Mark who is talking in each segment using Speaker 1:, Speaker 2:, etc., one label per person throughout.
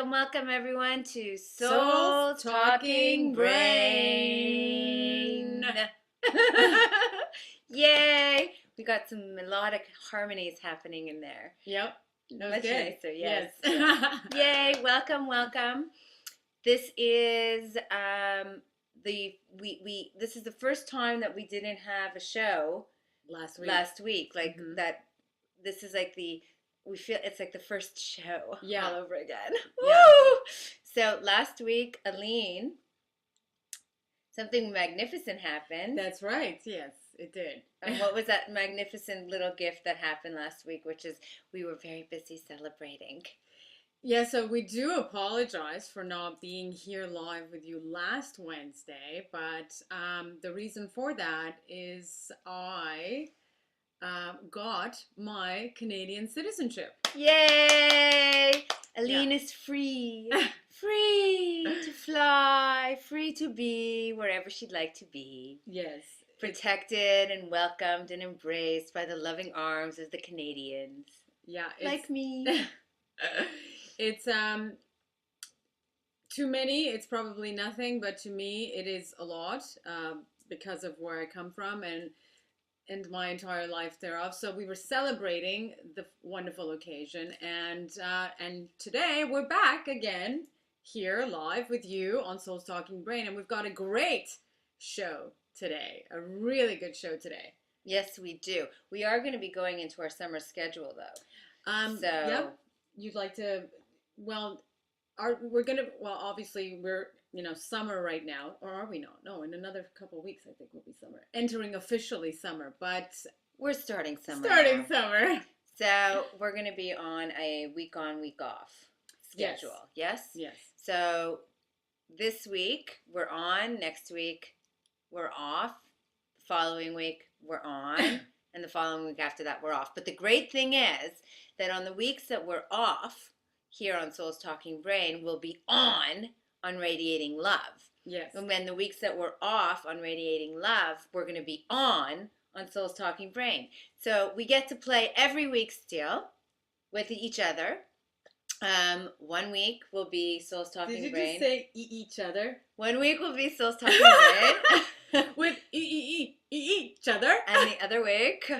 Speaker 1: Welcome everyone to Soul Talking Brain. Yay! We got some melodic harmonies happening in there.
Speaker 2: Yep. That was
Speaker 1: much
Speaker 2: good.
Speaker 1: Nicer, yes. Yay! Welcome. This is this is the first time that we didn't have a show last week. Like that. This is like we feel it's like the first show all over again.
Speaker 2: Yeah.
Speaker 1: Woo! So last week, Aline, something magnificent happened.
Speaker 2: That's right. Yes, it did.
Speaker 1: And what was that magnificent little gift that happened last week, which is we were very busy celebrating.
Speaker 2: Yeah, so we do apologize for not being here live with you last Wednesday, but the reason for that is I got my Canadian citizenship.
Speaker 1: Yay! Aline is free. Free to fly, free to be wherever she'd like to be.
Speaker 2: Yes.
Speaker 1: Protected and welcomed and embraced by the loving arms of the Canadians.
Speaker 2: Yeah.
Speaker 1: Like me.
Speaker 2: It's, to many, it's probably nothing, but to me, it is a lot because of where I come from and my entire life thereof. So we were celebrating the wonderful occasion, and today we're back again here live with you on Soul's Talking Brain, and we've got a great show today, a really good show today.
Speaker 1: Yes, we do. We are going to be going into our summer schedule, though.
Speaker 2: Yep. You'd like to? Well, obviously we're summer right now, or are we not? No, in another couple of weeks I think we'll be summer. Entering officially summer, but
Speaker 1: we're starting summer.
Speaker 2: Summer.
Speaker 1: So we're going to be on a week on, week off schedule. Yes?
Speaker 2: Yes.
Speaker 1: So this week we're on, next week we're off, the following week we're on, and the following week after that we're off. But the great thing is that on the weeks that we're off here on Soul's Talking Brain, we'll be on Radiating Love.
Speaker 2: Yes.
Speaker 1: And when the weeks that we're off on Radiating Love, we're going to be on Soul's Talking Brain. So we get to play every week still with each other. 1 week will be Soul's Talking Brain.
Speaker 2: Did you just say each other?
Speaker 1: 1 week will be Soul's Talking Brain.
Speaker 2: With each other.
Speaker 1: And the other week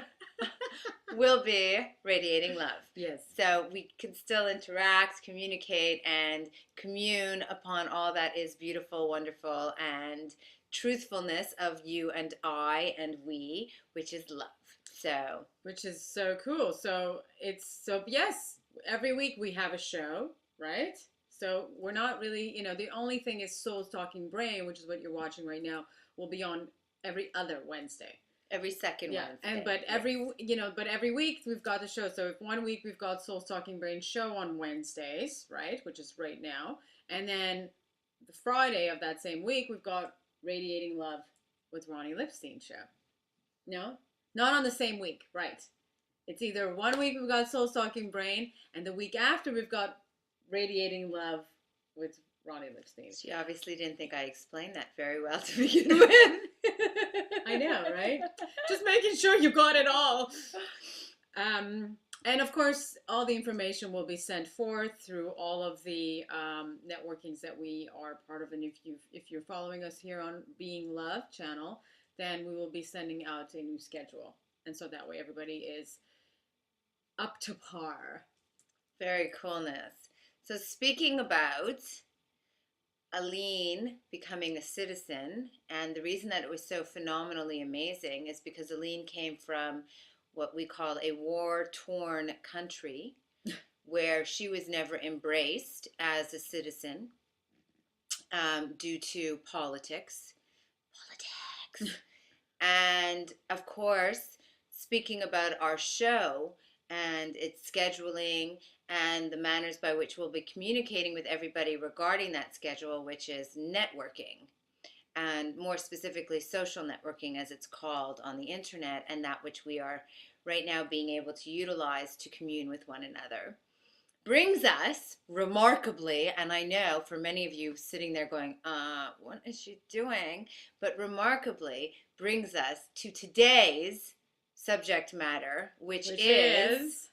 Speaker 1: will be Radiating Love.
Speaker 2: Yes.
Speaker 1: So we can still interact, communicate, and commune upon all that is beautiful, wonderful, and truthfulness of you and I and we, which is love.
Speaker 2: Which is so cool. So yes, every week we have a show, right? So we're not really, the only thing is Soul's Talking Brain, which is what you're watching right now, will be on every other Wednesday.
Speaker 1: Every second Wednesday.
Speaker 2: But every week we've got the show. So if 1 week we've got Soul's Talking Brain show on Wednesdays, right, which is right now, and then the Friday of that same week we've got Radiating Love with Ronnie Lipstein show. No, not on the same week, right? It's either 1 week we've got Soul's Talking Brain, and the week after we've got Radiating Love with Ronnie Lipstein.
Speaker 1: She obviously didn't think I explained that very well to begin with.
Speaker 2: I know, right? Just making sure you got it all. And of course, all the information will be sent forth through all of the networkings that we are part of. And if you're following us here on Being Love channel, then we will be sending out a new schedule. And so that way everybody is up to par.
Speaker 1: Very coolness. So speaking about Aline becoming a citizen, and the reason that it was so phenomenally amazing is because Aline came from what we call a war-torn country where she was never embraced as a citizen due to politics. Politics. And of course, speaking about our show and its scheduling and the manners by which we'll be communicating with everybody regarding that schedule, which is networking, and more specifically, social networking as it's called on the internet, and that which we are right now being able to utilize to commune with one another. Brings us remarkably, and I know for many of you sitting there going, what is she doing? But remarkably brings us to today's subject matter, which is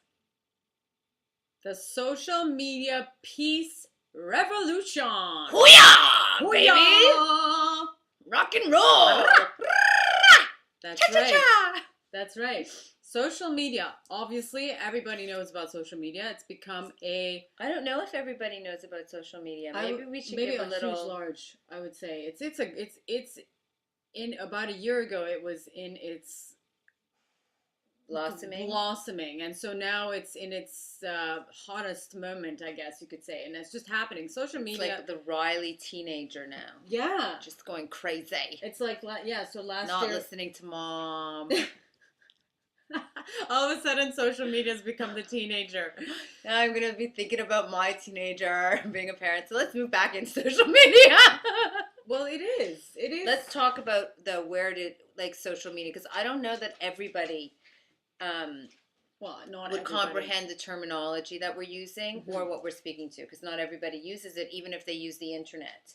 Speaker 2: the social media peace revolution.
Speaker 1: Hoo-yah, baby! Rock and roll!
Speaker 2: That's right. That's right. Social media. Obviously, everybody knows about social media. It's become a...
Speaker 1: I don't know if everybody knows about social media. Maybe we should give a little...
Speaker 2: Maybe a huge, large, I would say. It's in about a year ago, it was in its... blossoming, and so now it's in its hottest moment, I guess you could say, and it's just happening. Social media,
Speaker 1: it's like the Riley teenager now.
Speaker 2: Yeah,
Speaker 1: just going crazy.
Speaker 2: It's like so last
Speaker 1: not
Speaker 2: year,
Speaker 1: not listening to mom.
Speaker 2: All of a sudden, social media has become the teenager.
Speaker 1: Now I'm gonna be thinking about my teenager being a parent. So let's move back into social media.
Speaker 2: Well, it is.
Speaker 1: Let's talk about social media, because I don't know that everybody.
Speaker 2: Not
Speaker 1: would
Speaker 2: everybody
Speaker 1: comprehend the terminology that we're using or what we're speaking to, because not everybody uses it, even if they use the internet.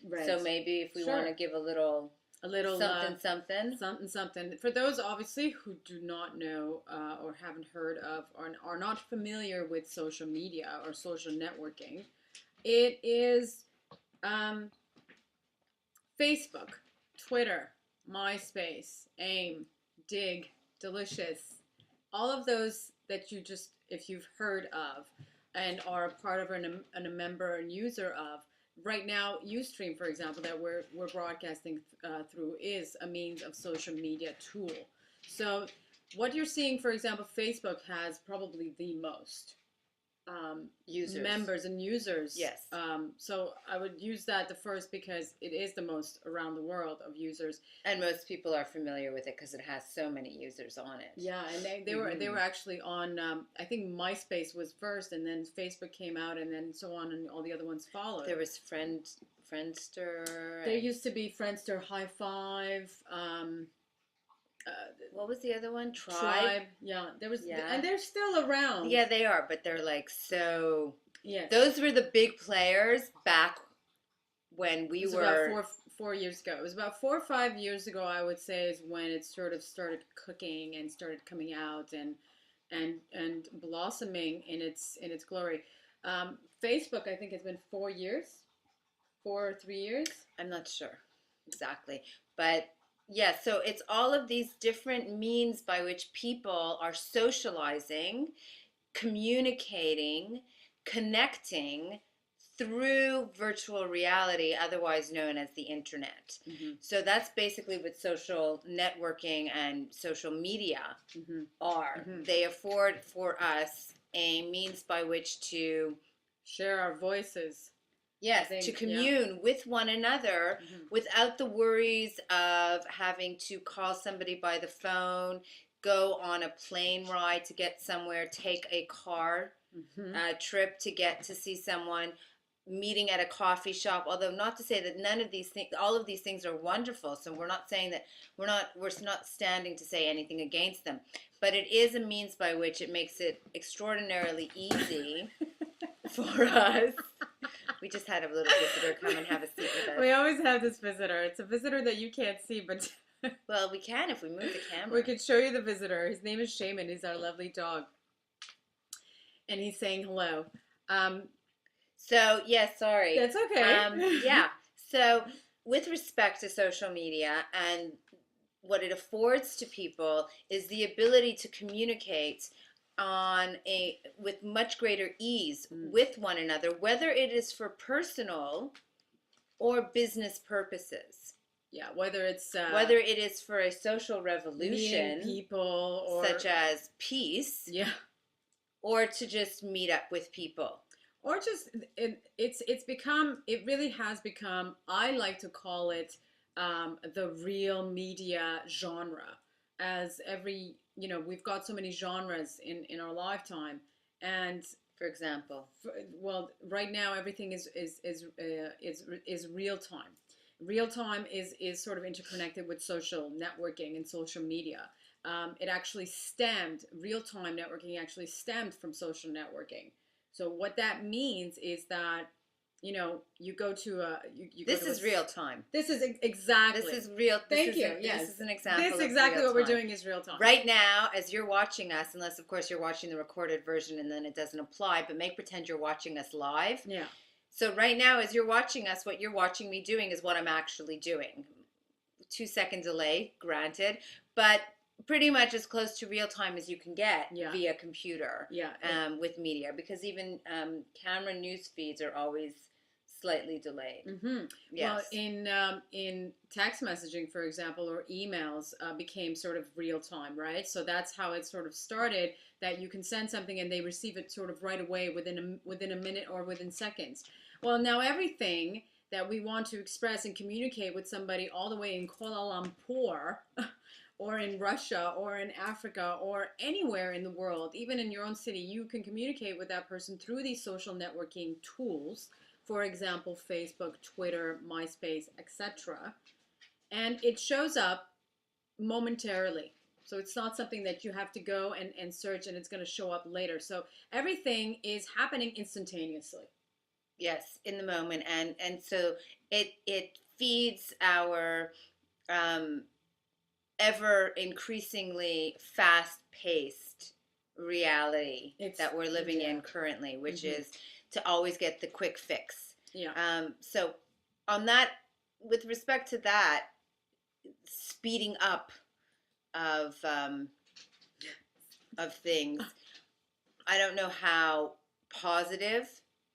Speaker 1: Right. So maybe if we want to give a little something.
Speaker 2: For those obviously who do not know or haven't heard of or are not familiar with social media or social networking, it is Facebook, Twitter, MySpace, AIM, Dig, Delicious. All of those that if you've heard of and are a part of and a member and user of, right now, Ustream, for example, that we're broadcasting through is a means of social media tool. So what you're seeing, for example, Facebook has probably the most users, members and users.
Speaker 1: Yes.
Speaker 2: So I would use that the first because it is the most around the world of users,
Speaker 1: and most people are familiar with it because it has so many users on it.
Speaker 2: Yeah, and they were actually on. I think MySpace was first, and then Facebook came out, and then so on, and all the other ones followed.
Speaker 1: There was Friendster.
Speaker 2: There used to be Friendster, High Five.
Speaker 1: What was the other one? Tribe.
Speaker 2: Yeah, there was, and they're still around.
Speaker 1: Yeah, they are, but they're like so.
Speaker 2: Yeah,
Speaker 1: those were the big players back when we were
Speaker 2: about 4 years ago. It was about 4 or 5 years ago, I would say, is when it sort of started cooking and started coming out and blossoming in its glory. Facebook, I think, has been 4 years, 4 or 3 years.
Speaker 1: I'm not sure exactly, but. Yeah, so it's all of these different means by which people are socializing, communicating, connecting through virtual reality, otherwise known as the internet. Mm-hmm. So that's basically what social networking and social media are. Mm-hmm. They afford for us a means by which to
Speaker 2: share our voices.
Speaker 1: Yes, to commune with one another without the worries of having to call somebody by the phone, go on a plane ride to get somewhere, take a car trip to get to see someone, meeting at a coffee shop. Although not to say that none of these things, all of these things are wonderful. So we're not saying that we're not standing to say anything against them, but it is a means by which it makes it extraordinarily easy for us. We just had a little visitor come and have a seat with us.
Speaker 2: We always have this visitor. It's a visitor that you can't see, but...
Speaker 1: Well, we can if we move the camera.
Speaker 2: We could show you the visitor. His name is Shaman. He's our lovely dog. And he's saying hello.
Speaker 1: So, yeah, sorry.
Speaker 2: That's okay.
Speaker 1: Yeah. So, with respect to social media and what it affords to people is the ability to communicate with much greater ease
Speaker 2: Mm.
Speaker 1: with one another, whether it is for personal or business purposes.
Speaker 2: Yeah, whether it's
Speaker 1: Whether it is for a social
Speaker 2: meeting
Speaker 1: revolution,
Speaker 2: people or
Speaker 1: such as peace,
Speaker 2: yeah,
Speaker 1: or to just meet up with people.
Speaker 2: or just it's become, it really has become, I like to call it the real media genre, as every, we've got so many genres in our lifetime. And
Speaker 1: For example,
Speaker 2: well, right now everything is real time. Real time is sort of interconnected with social networking and social media. It actually stemmed, real time networking actually stemmed from social networking. So what that means is that, you go to you go
Speaker 1: this
Speaker 2: to
Speaker 1: is real time.
Speaker 2: This is exactly.
Speaker 1: This is real.
Speaker 2: Thank you. Yes.
Speaker 1: This is an example.
Speaker 2: This is
Speaker 1: of
Speaker 2: exactly
Speaker 1: real
Speaker 2: what we're
Speaker 1: time.
Speaker 2: doing is real time.
Speaker 1: Right now, as you're watching us, unless of course you're watching the recorded version and then it doesn't apply, but make pretend you're watching us live.
Speaker 2: Yeah.
Speaker 1: So right now, as you're watching us, what you're watching me doing is what I'm actually doing. 2 second delay, granted, but pretty much as close to real time as you can get via computer.
Speaker 2: Yeah.
Speaker 1: With media, because even camera news feeds are always slightly delayed.
Speaker 2: Mm-hmm.
Speaker 1: Yes.
Speaker 2: Well, in text messaging, for example, or emails became sort of real time, right? So that's how it sort of started. That you can send something and they receive it sort of right away within a minute or within seconds. Well, now everything that we want to express and communicate with somebody all the way in Kuala Lumpur, or in Russia, or in Africa, or anywhere in the world, even in your own city, you can communicate with that person through these social networking tools. For example, Facebook, Twitter, MySpace, etc. And it shows up momentarily. So it's not something that you have to go and search and it's going to show up later. So everything is happening instantaneously.
Speaker 1: Yes, in the moment, and so it feeds our ever increasingly fast paced reality that we're living in currently, which is to always get the quick fix.
Speaker 2: Yeah.
Speaker 1: So on that, with respect to that speeding up of things, I don't know how positive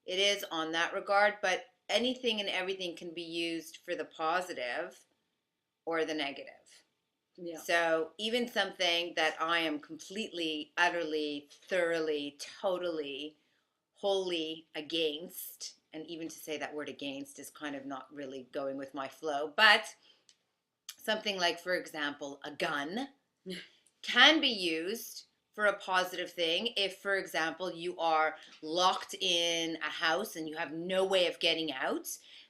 Speaker 1: it is on that regard, but anything and everything can be used for the positive or the negative.
Speaker 2: Yeah.
Speaker 1: So even something that I am completely, utterly, thoroughly, totally, wholly against, and even to say that word against is kind of not really going with my flow, but something like, for example, a gun can be used for a positive thing if, for example, you are locked in a house and you have no way of getting out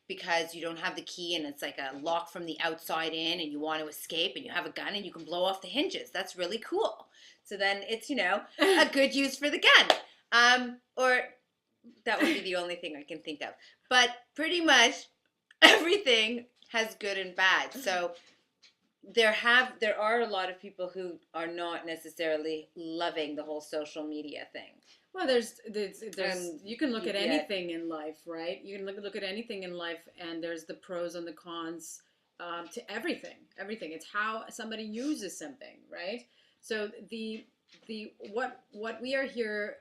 Speaker 1: because you don't have the key and it's like a lock from the outside in and you want to escape and you have a gun and you can blow off the hinges. That's really cool. So then it's, a good use for the gun. Or that would be the only thing I can think of. But pretty much everything has good and bad. So there are a lot of people who are not necessarily loving the whole social media thing.
Speaker 2: Well, there's you can look at anything in life, right? You can look at anything in life, and there's the pros and the cons to everything. Everything. It's how somebody uses something, right? So what we are here,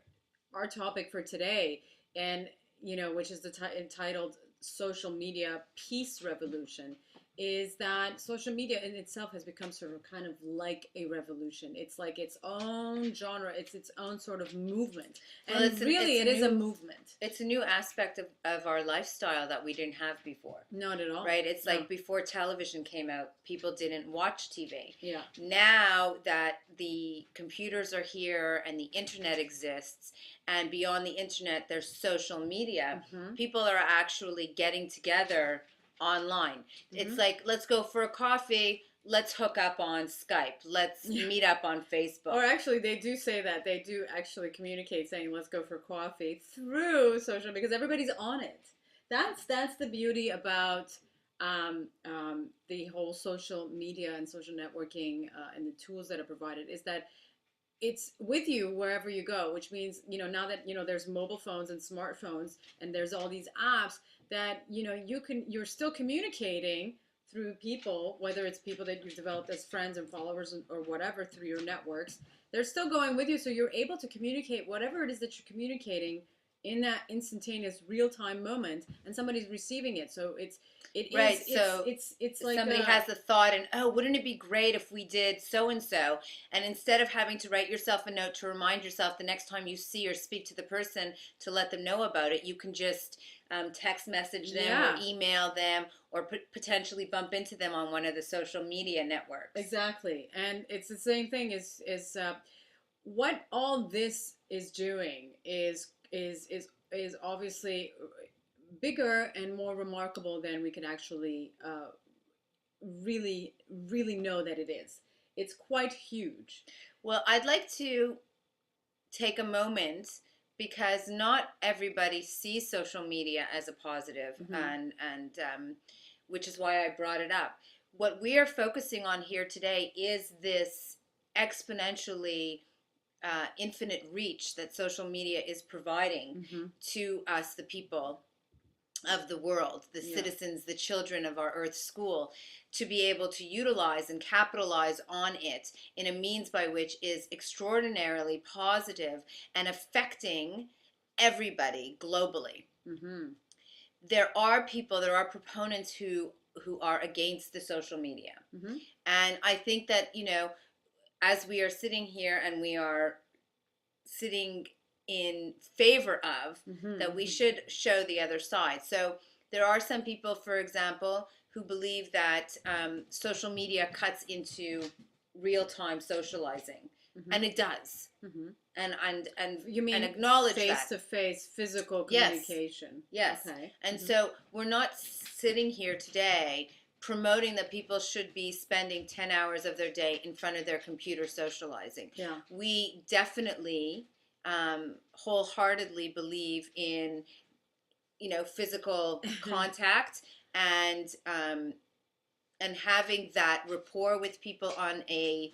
Speaker 2: our topic for today, and which is entitled "Social Media Peace Revolution," is that social media in itself has become sort of kind of like a revolution. It's like its own genre. It's its own sort of movement. And well, it is a movement.
Speaker 1: It's a new aspect of our lifestyle that we didn't have before.
Speaker 2: Not at all.
Speaker 1: Right? It's like before television came out, people didn't watch TV.
Speaker 2: Yeah.
Speaker 1: Now that the computers are here and the internet exists, and beyond the internet, there's social media, people are actually getting together online. It's like, let's go for a coffee, let's hook up on Skype, let's meet up on Facebook.
Speaker 2: Or actually, they do say that. They do actually communicate saying, let's go for coffee through social, because everybody's on it. That's the beauty about the whole social media and social networking and the tools that are provided, is that it's with you wherever you go, which means, now that, there's mobile phones and smartphones and there's all these apps that, you're still communicating through people, whether it's people that you've developed as friends and followers or whatever through your networks, they're still going with you. So you're able to communicate whatever it is that you're communicating in that instantaneous real-time moment, and somebody's receiving it. So
Speaker 1: Right, so
Speaker 2: it's like
Speaker 1: somebody has a thought, and oh, wouldn't it be great if we did so and so? And instead of having to write yourself a note to remind yourself the next time you see or speak to the person to let them know about it, you can just text message them or email them or potentially bump into them on one of the social media networks.
Speaker 2: Exactly, and it's the same thing. What all this is doing is obviously bigger and more remarkable than we can actually really know that it is. It's quite huge.
Speaker 1: Well, I'd like to take a moment because not everybody sees social media as a positive, and which is why I brought it up. What we are focusing on here today is this exponentially infinite reach that social media is providing to us, the people of the world, the citizens, the children of our Earth school, to be able to utilize and capitalize on it in a means by which is extraordinarily positive and affecting everybody globally. There are people, there are proponents who are against the social media. And I think that, as we are sitting here and we are sitting in favor of, that we should show the other side. So there are some people, for example, who believe that social media cuts into real-time socializing, and it does. And
Speaker 2: you mean
Speaker 1: and acknowledge
Speaker 2: face-to-face physical communication?
Speaker 1: Yes. Okay. And so we're not sitting here today promoting that people should be spending 10 hours of their day in front of their computer socializing.
Speaker 2: Yeah.
Speaker 1: We definitely wholeheartedly believe in, physical contact and having that rapport with people on a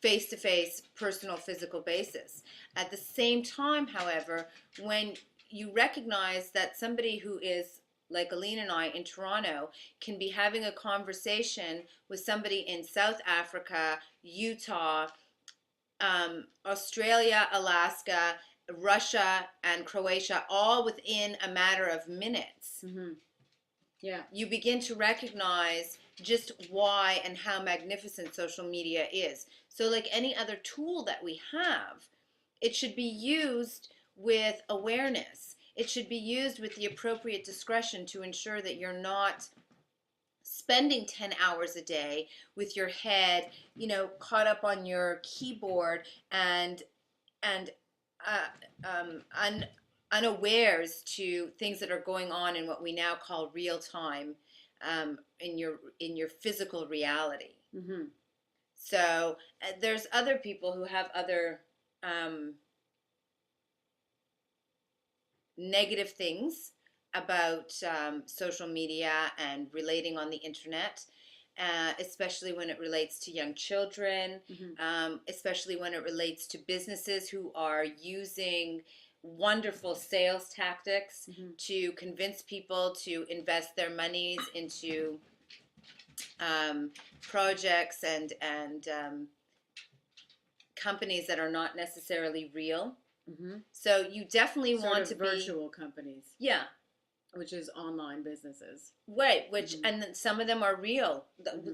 Speaker 1: face-to-face, personal, physical basis. At the same time, however, when you recognize that somebody who is like Aline and I in Toronto can be having a conversation with somebody in South Africa, Utah, Australia, Alaska, Russia, and Croatia, all within a matter of minutes.
Speaker 2: Yeah.
Speaker 1: You begin to recognize just why and how magnificent social media is. So like any other tool that we have, it should be used with awareness. It should be used with the appropriate discretion to ensure that you're not spending 10 hours a day with your head, caught up on your keyboard and unawares to things that are going on in what we now call real time, in your physical reality. So there's other people who have other negative things about social media and relating on the internet, especially when it relates to young children, especially when it relates to businesses who are using wonderful sales tactics to convince people to invest their monies into projects and companies that are not necessarily real. So you definitely want to be
Speaker 2: virtual companies.
Speaker 1: Yeah.
Speaker 2: Which is online businesses.
Speaker 1: Right, which and then some of them are real.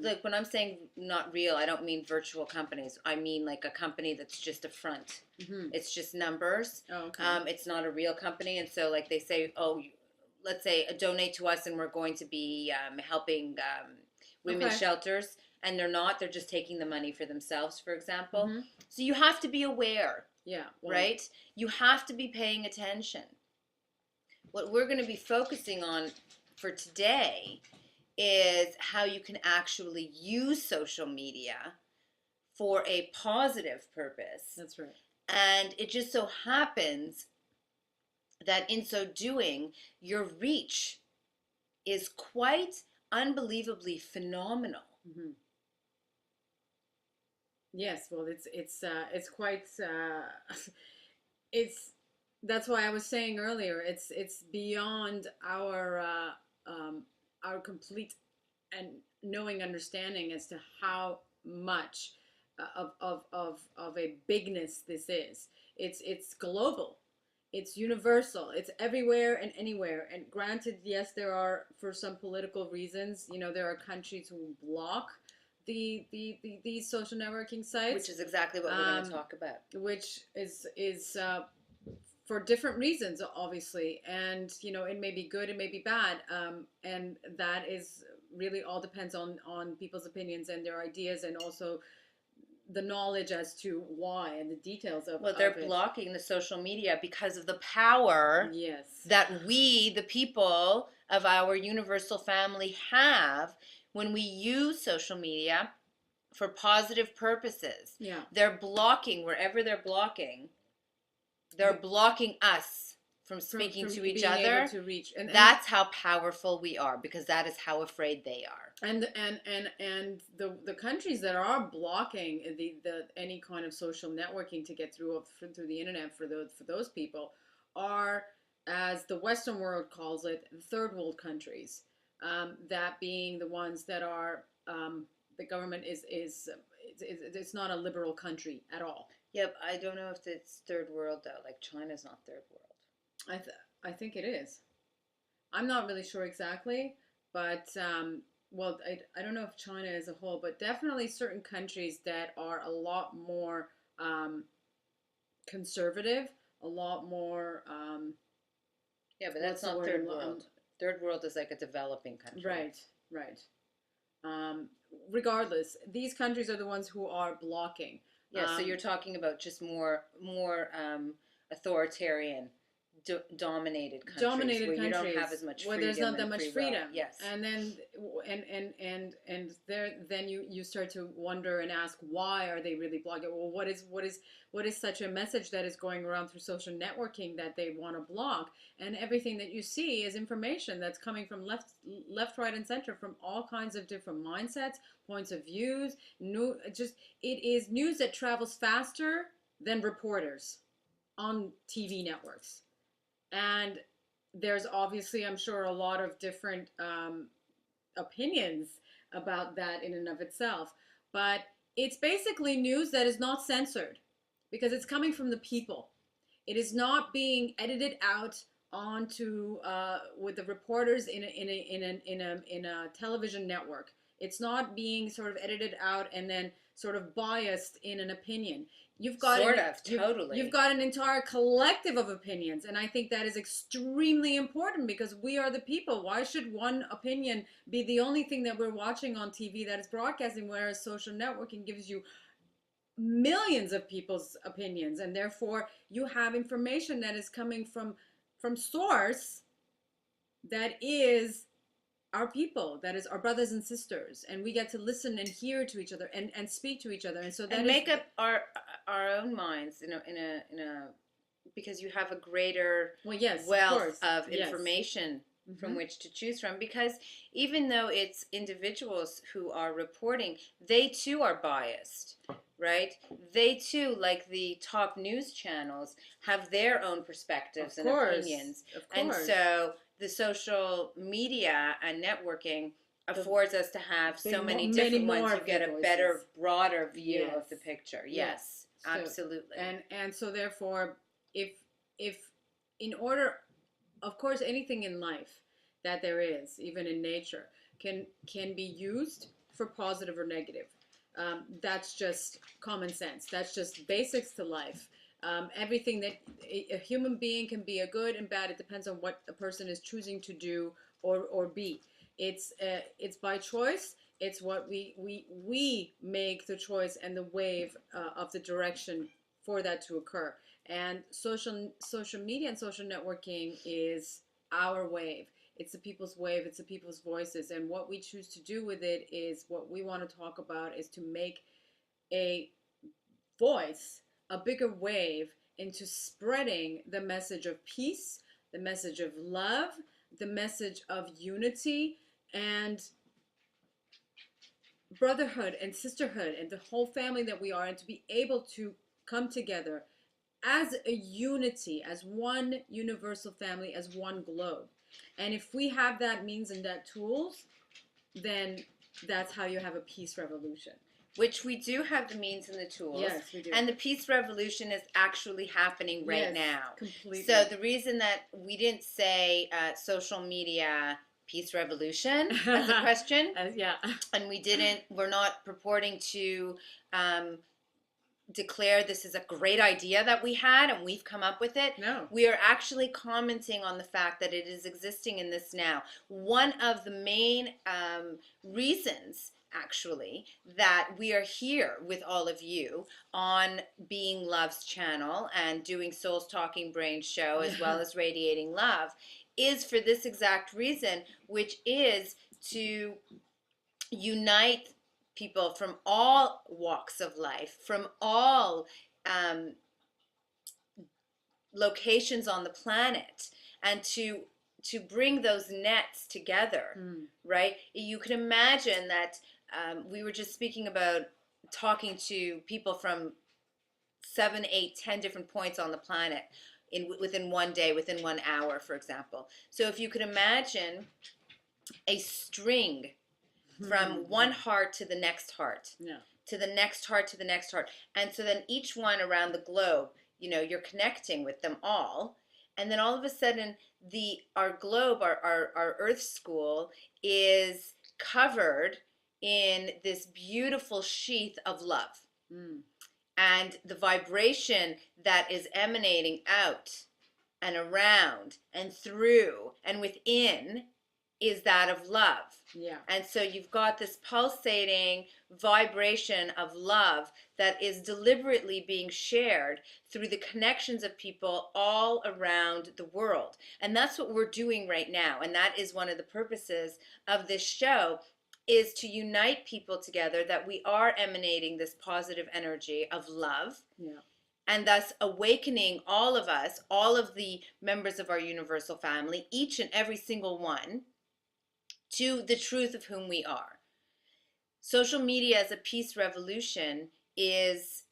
Speaker 1: Like when I'm saying not real, I don't mean virtual companies. I mean like a company that's just a front. It's just numbers.
Speaker 2: Oh, okay.
Speaker 1: It's not a real company, and so like they say, oh, let's say donate to us, and we're going to be helping women's shelters, and they're not. They're just taking the money for themselves, for example. So you have to be aware.
Speaker 2: Yeah. Well,
Speaker 1: right? You have to be paying attention. What we're going to be focusing on for today is how you can actually use social media for a positive purpose.
Speaker 2: That's right.
Speaker 1: And it just so happens that in so doing, your reach is quite unbelievably phenomenal.
Speaker 2: Yes, well, it's quite it's that's why I was saying earlier, it's beyond our complete and knowing understanding as to how much of a bigness this is. It's global. It's universal. It's everywhere and anywhere. And granted, yes, there are, for some political reasons, there are countries who block these social networking sites,
Speaker 1: which is exactly what we're going to talk about.
Speaker 2: Which is for different reasons, obviously, and it may be good, it may be bad, and that is really all depends on people's opinions and their ideas, and also the knowledge as to why and the details of.
Speaker 1: Well, they're blocking the social media because of the power,
Speaker 2: yes,
Speaker 1: that we, the people of our universal family, have when we use social media for positive purposes.
Speaker 2: Yeah,
Speaker 1: they're blocking wherever they're blocking. They're blocking us from speaking to each other.
Speaker 2: To reach. And
Speaker 1: that's how powerful we are, because that is how afraid they are.
Speaker 2: And the countries that are blocking the any kind of social networking to get through the internet for those people are, as the Western world calls it, third world countries. That being the ones that are the government is it's not a liberal country at all.
Speaker 1: Yep, I don't know if it's third world though. Like China's not third world.
Speaker 2: I think it is. I'm not really sure exactly, but well, I don't know if China as a whole, but definitely certain countries that are a lot more conservative, a lot more.
Speaker 1: Yeah, but that's not third world. Third world is like a developing country.
Speaker 2: Right, right. Regardless, these countries are the ones who are blocking.
Speaker 1: Yeah, so you're talking about just more authoritarian, dominated countries where you don't have as much freedom.
Speaker 2: Where there's not that much freedom.
Speaker 1: Yes.
Speaker 2: And then then you start to wonder and ask, why are they really blogging? Well, what is such a message that is going around through social networking that they want to block? And everything that you see is information that's coming from left, right, and center, from all kinds of different mindsets, points of views. It is news that travels faster than reporters on TV networks. And there's obviously, I'm sure, a lot of different opinions about that in and of itself. But it's basically news that is not censored because it's coming from the people. It is not being edited out onto with the reporters in a television network. It's not being sort of edited out and then sort of biased in an opinion. You've got You've got an entire collective of opinions, and I think that is extremely important because we are the people. Why should one opinion be the only thing that we're watching on TV that is broadcasting, whereas social networking gives you millions of people's opinions, and therefore you have information that is coming from source that is our people, that is our brothers and sisters, and we get to listen and hear to each other and speak to each other, and so that
Speaker 1: and make up our own minds, in a because you have a greater wealth of information from which to choose from. Because even though it's individuals who are reporting, they too are biased, right? They too, like the top news channels, have their own perspectives and opinions, and so the social media and networking affords us to have so many different ones. You get a better, broader view of the picture. Yes, absolutely.
Speaker 2: And so therefore, if in order, of course, anything in life that there is, even in nature, can be used for positive or negative. That's just common sense. That's just basics to life. Everything that a human being can be a good and bad. It depends on what a person is choosing to do or be. It's by choice. It's what we make the choice and the wave of the direction for that to occur. And social media and social networking is our wave. It's the people's wave. It's the people's voices. And what we choose to do with it is what we want to talk about is to make a voice, a bigger wave into spreading the message of peace, the message of love, the message of unity and brotherhood and sisterhood and the whole family that we are, and to be able to come together as a unity, as one universal family, as one globe. And if we have that means and that tools, then that's how you have a peace revolution.
Speaker 1: Which we do have the means and the tools.
Speaker 2: Yes, we do.
Speaker 1: And the peace revolution is actually happening right now.
Speaker 2: Completely.
Speaker 1: So the reason that we didn't say social media peace revolution as a question,
Speaker 2: yeah,
Speaker 1: and we're not purporting to declare this is a great idea that we had and we've come up with it.
Speaker 2: No.
Speaker 1: We are actually commenting on the fact that it is existing in this now. One of the main reasons actually that we are here with all of you on Being Love's channel and doing Souls Talking Brain show as well as Radiating Love is for this exact reason, which is to unite people from all walks of life, from all locations on the planet, and to bring those nets together, right? You can imagine that we were just speaking about talking to people from 7, 8, 10 different points on the planet within one day, within 1 hour, for example. So if you could imagine a string from one heart to the next heart, to the next heart, to the next heart. And so then each one around the globe, you're connecting with them all. And then all of a sudden, our globe, our Earth school is covered in this beautiful sheath of love. And the vibration that is emanating out and around and through and within is that of love.
Speaker 2: Yeah.
Speaker 1: And so you've got this pulsating vibration of love that is deliberately being shared through the connections of people all around the world. And that's what we're doing right now. And that is one of the purposes of this show, is to unite people together, that we are emanating this positive energy of love.
Speaker 2: Yeah.
Speaker 1: And thus awakening all of us, all of the members of our universal family, each and every single one, to the truth of whom we are. Social media as a peace revolution is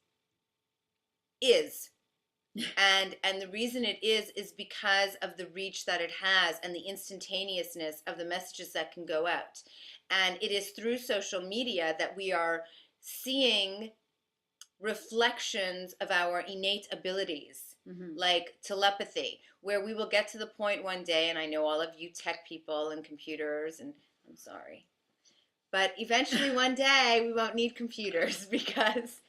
Speaker 1: and the reason it is because of the reach that it has and the instantaneousness of the messages that can go out. And it is through social media that we are seeing reflections of our innate abilities, like telepathy, where we will get to the point one day, and I know all of you tech people and computers, and I'm sorry, but eventually one day we won't need computers because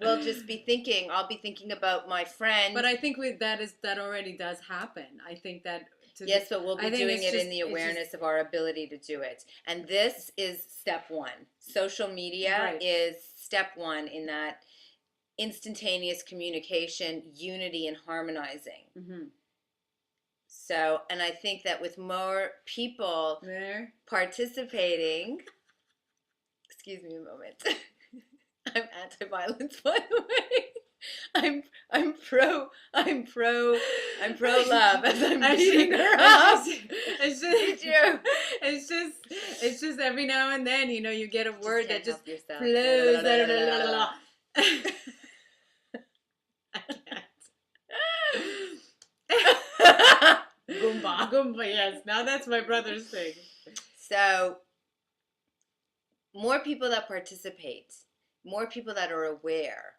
Speaker 1: we'll just be thinking, I'll be thinking about my friend.
Speaker 2: But I think that already does happen. I think that...
Speaker 1: Yes, but we'll be doing it in the awareness of our ability to do it. And this is step one. Social media is step one in that instantaneous communication, unity, and harmonizing. So, and I think that with more people participating, excuse me a moment. I'm anti-violence, by the way. I'm pro love as I'm beating her up.
Speaker 2: It's just every now and then, you get a word that just
Speaker 1: flows.
Speaker 2: I can't. Goomba, yes. Now that's my brother's thing.
Speaker 1: So, more people that participate, more people that are aware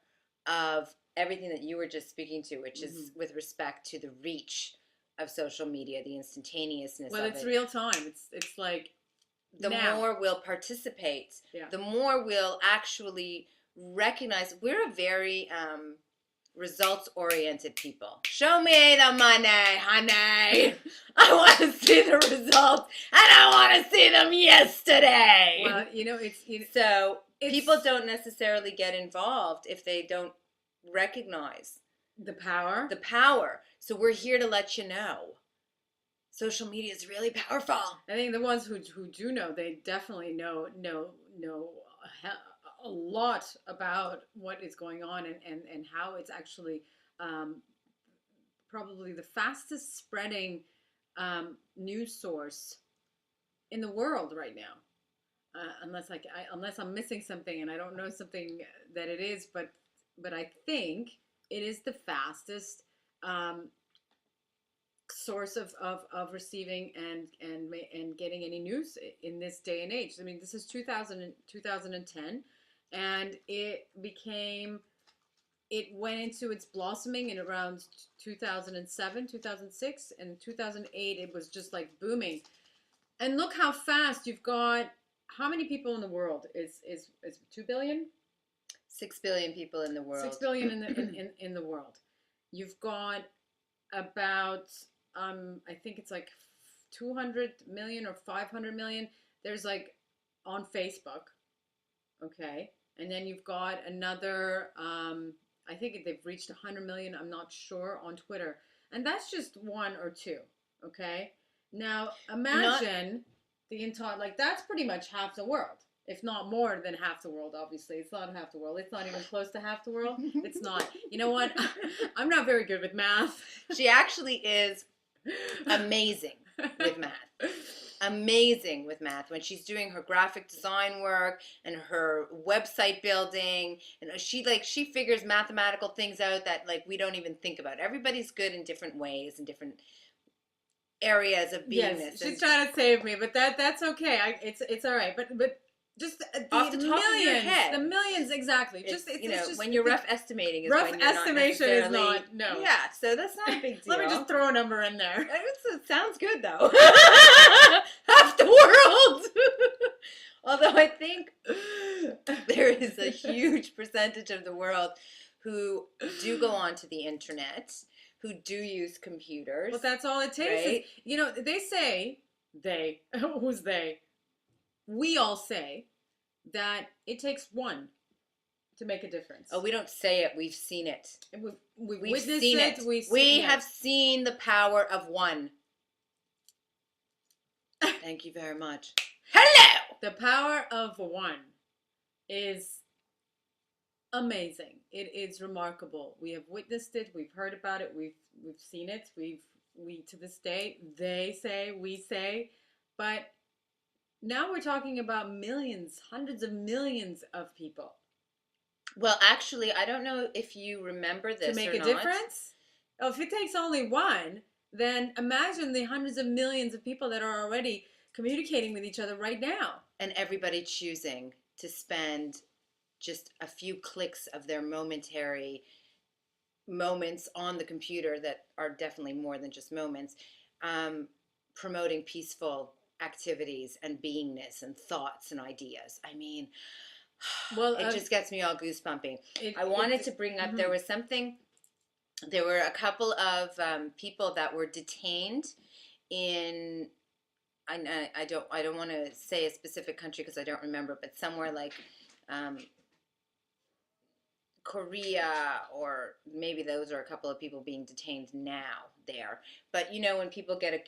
Speaker 1: of everything that you were just speaking to, which is with respect to the reach of social media, the instantaneousness of it.
Speaker 2: Well, it's real time. It's like
Speaker 1: the more we'll participate, the more we'll actually recognize. We're a very results-oriented people. Show me the money, honey. I want to see the results, and I want to see them yesterday.
Speaker 2: Well,
Speaker 1: People don't necessarily get involved if they don't recognize
Speaker 2: the power.
Speaker 1: So we're here to let you know. Social media is really powerful.
Speaker 2: I think the ones who do know, they definitely know a lot about what is going on and how it's actually probably the fastest spreading news source in the world right now. Unless I'm missing something and I don't know something that it is, but I think it is the fastest source of receiving and getting any news in this day and age. I mean, this is 2010, and it went into its blossoming in around 2007, 2006, and 2008 it was just like booming. And look how fast you've got. How many people in the world is 2 billion?
Speaker 1: 6 billion people in the world.
Speaker 2: 6 billion in the world. You've got about I think it's like 200 million or 500 million. There's like on Facebook, okay, and then you've got another. I think they've reached 100 million. I'm not sure on Twitter, and that's just one or two, okay. Now imagine the entire, like, that's pretty much half the world, if not more than half the world. Obviously, it's not half the world. It's not even close to half the world. It's not. You know what? I'm not very good with math.
Speaker 1: She actually is amazing with math. Amazing with math when she's doing her graphic design work and her website building, and she figures mathematical things out that like we don't even think about. Everybody's good in different ways and different areas of beingness.
Speaker 2: Yes, she's trying to save me, but that's okay. It's all right. But just
Speaker 1: off the top of your head,
Speaker 2: the millions exactly.
Speaker 1: It's,
Speaker 2: It's
Speaker 1: you know,
Speaker 2: just
Speaker 1: when you're rough estimating is
Speaker 2: rough
Speaker 1: when you're
Speaker 2: estimation
Speaker 1: not
Speaker 2: is not no.
Speaker 1: Yeah, so that's not a big deal.
Speaker 2: Let me just throw a number in there.
Speaker 1: It sounds good though. Half the world. Although I think there is a huge percentage of the world who do go onto the internet, who do use computers.
Speaker 2: Well, that's all it takes.
Speaker 1: Right?
Speaker 2: You know, they say, who's they? We all say that it takes one to make a difference.
Speaker 1: Oh, we don't say it. We've seen it.
Speaker 2: We've
Speaker 1: We've
Speaker 2: witnessed
Speaker 1: seen
Speaker 2: it.
Speaker 1: it.
Speaker 2: We
Speaker 1: have seen the power of one. Thank you very much. Hello!
Speaker 2: The power of one is amazing. It is remarkable. We have witnessed it. We've heard about it. We've seen it. We to this day, they say, we say, but now we're talking about millions, hundreds of millions of people.
Speaker 1: Well, actually, I don't know if you remember this
Speaker 2: to make a difference. Oh, if it takes only one, then imagine the hundreds of millions of people that are already communicating with each other right now.
Speaker 1: And everybody choosing to spend just a few clicks of their momentary moments on the computer that are definitely more than just moments, promoting peaceful activities and beingness and thoughts and ideas. I mean, well, it just gets me all goosebumping. I wanted to bring up, there were a couple of people that were detained in, I don't want to say a specific country because I don't remember, but somewhere like Korea, or maybe those are a couple of people being detained now there. But you know, when people get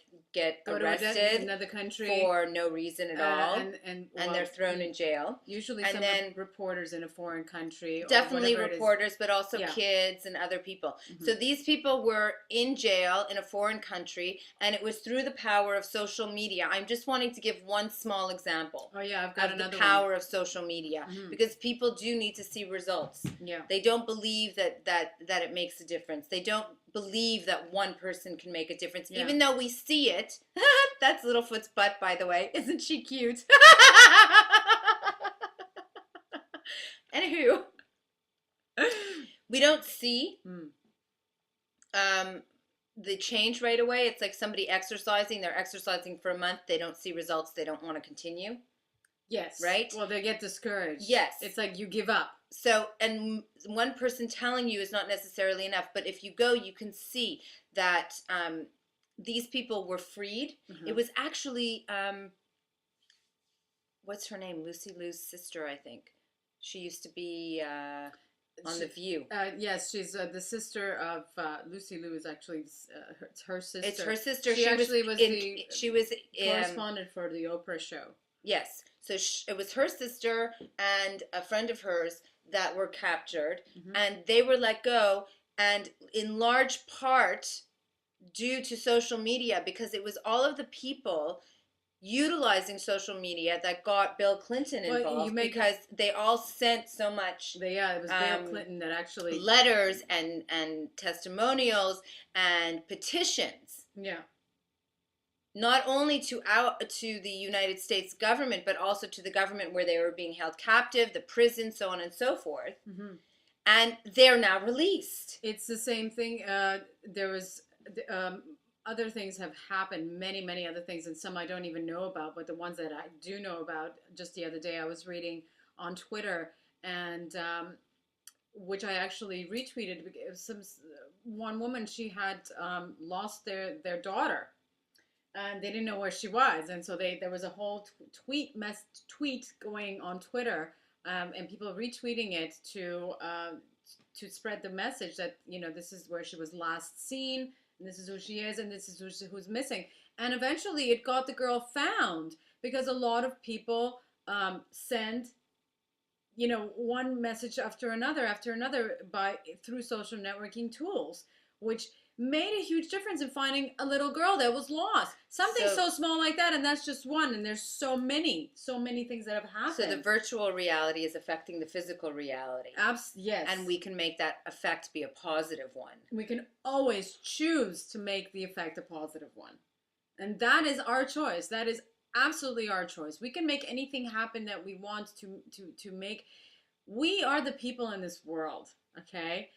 Speaker 1: arrested
Speaker 2: in another country
Speaker 1: for no reason at all,
Speaker 2: and
Speaker 1: they're thrown in jail.
Speaker 2: Usually,
Speaker 1: and then
Speaker 2: reporters in a foreign country.
Speaker 1: Definitely reporters, but also kids and other people. Mm-hmm. So these people were in jail in a foreign country, and it was through the power of social media. I'm just wanting to give one small example.
Speaker 2: Oh yeah, I've got
Speaker 1: of
Speaker 2: another
Speaker 1: the power
Speaker 2: one.
Speaker 1: of social media, because people do need to see results.
Speaker 2: Yeah,
Speaker 1: they don't believe that it makes a difference. They don't believe that one person can make a difference, even though we see it. That's Littlefoot's butt, by the way. Isn't she cute? Anywho, we don't see the change right away. It's like somebody exercising. They're exercising for a month. They don't see results. They don't want to continue.
Speaker 2: Yes.
Speaker 1: Right?
Speaker 2: Well, they get discouraged.
Speaker 1: Yes.
Speaker 2: It's like you give up.
Speaker 1: So, and one person telling you is not necessarily enough. But if you go, you can see that these people were freed. Mm-hmm. It was actually, what's her name? Lucy Liu's sister, I think. She used to be on The View.
Speaker 2: Yes, she's the sister of Lucy Liu. Is actually it's her sister.
Speaker 1: It's her sister.
Speaker 2: She actually was the
Speaker 1: correspondent
Speaker 2: for the Oprah show.
Speaker 1: Yes. So it was her sister and a friend of hers that were captured, and they were let go, and in large part due to social media, because it was all of the people utilizing social media that got Bill Clinton involved, because they all sent so much.
Speaker 2: It was Bill Clinton that actually
Speaker 1: letters and testimonials and petitions
Speaker 2: Yeah.
Speaker 1: not only to the United States government, but also to the government where they were being held captive, the prison, so on and so forth.
Speaker 2: Mm-hmm.
Speaker 1: And they're now released.
Speaker 2: It's the same thing. There was other things have happened, many other things, and some I don't even know about. But the ones that I do know about, just the other day, I was reading on Twitter, and which I actually retweeted. One woman, she had lost their daughter, and they didn't know where she was, and so there was a whole tweet going on Twitter, and people retweeting it to spread the message that, you know, this is where she was last seen, and this is who she is, and this is who's missing. And eventually it got the girl found, because a lot of people send, you know, one message after another through social networking tools, which made a huge difference in finding a little girl that was lost. Something so small like that, and that's just one, and there's so many things that have happened.
Speaker 1: So the virtual reality is affecting the physical reality.
Speaker 2: Yes.
Speaker 1: And we can make that effect be a positive one.
Speaker 2: We can always choose to make the effect a positive one. And that is our choice. That is absolutely our choice. We can make anything happen that we want to make. We are the people in this world, okay?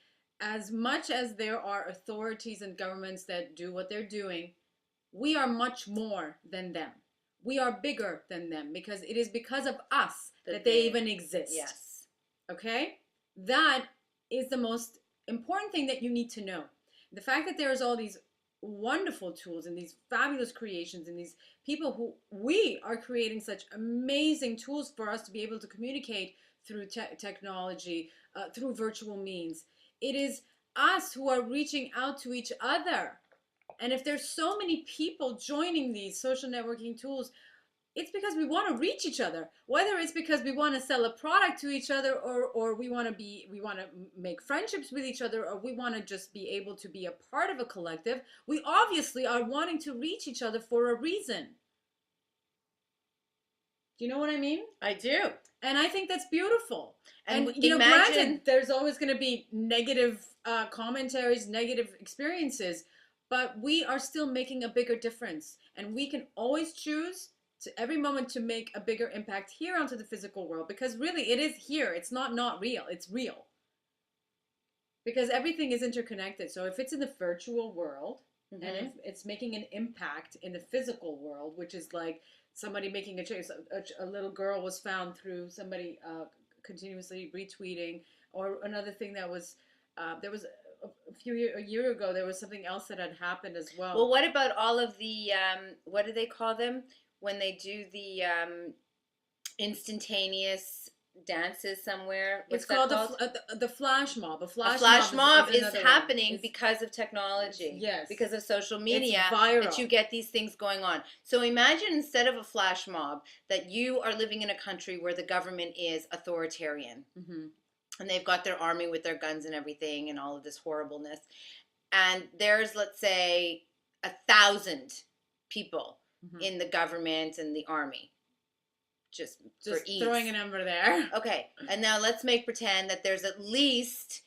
Speaker 2: As much as there are authorities and governments that do what they're doing, we are much more than them. We are bigger than them, because it is because of us that they even exist.
Speaker 1: Yes.
Speaker 2: Okay? That is the most important thing that you need to know. The fact that there's all these wonderful tools and these fabulous creations and these people who we are creating such amazing tools for us to be able to communicate through technology, through virtual means. It is us who are reaching out to each other. And if there's so many people joining these social networking tools, it's because we want to reach each other. Whether it's because we want to sell a product to each other, or we want to make friendships with each other, or we want to just be able to be a part of a collective, we obviously are wanting to reach each other for a reason. Do you know what I mean?
Speaker 1: I do.
Speaker 2: And I think that's beautiful. And
Speaker 1: you know,
Speaker 2: granted, there's always going to be negative commentaries, negative experiences, but we are still making a bigger difference. And we can always choose to every moment to make a bigger impact here onto the physical world, because really it is here. It's not real. It's real. Because everything is interconnected. So if it's in the virtual world, and if it's making an impact in the physical world, which is like somebody making a change, a little girl was found through somebody continuously retweeting, or another thing that was, there was a year ago, there was something else that had happened as well.
Speaker 1: Well, what about all of the, what do they call them? When they do the instantaneous dances somewhere.
Speaker 2: It's called the flash mob. A
Speaker 1: flash mob is happening because of technology.
Speaker 2: Yes.
Speaker 1: Because of social media.
Speaker 2: It's viral.
Speaker 1: That you get these things going on. So imagine, instead of a flash mob, that you are living in a country where the government is authoritarian.
Speaker 2: Mm-hmm.
Speaker 1: And they've got their army with their guns and everything and all of this horribleness. And there's, let's say, 1,000 people in the government and the army. Just for ease.
Speaker 2: Throwing a number there.
Speaker 1: Okay, and now let's pretend that there's at least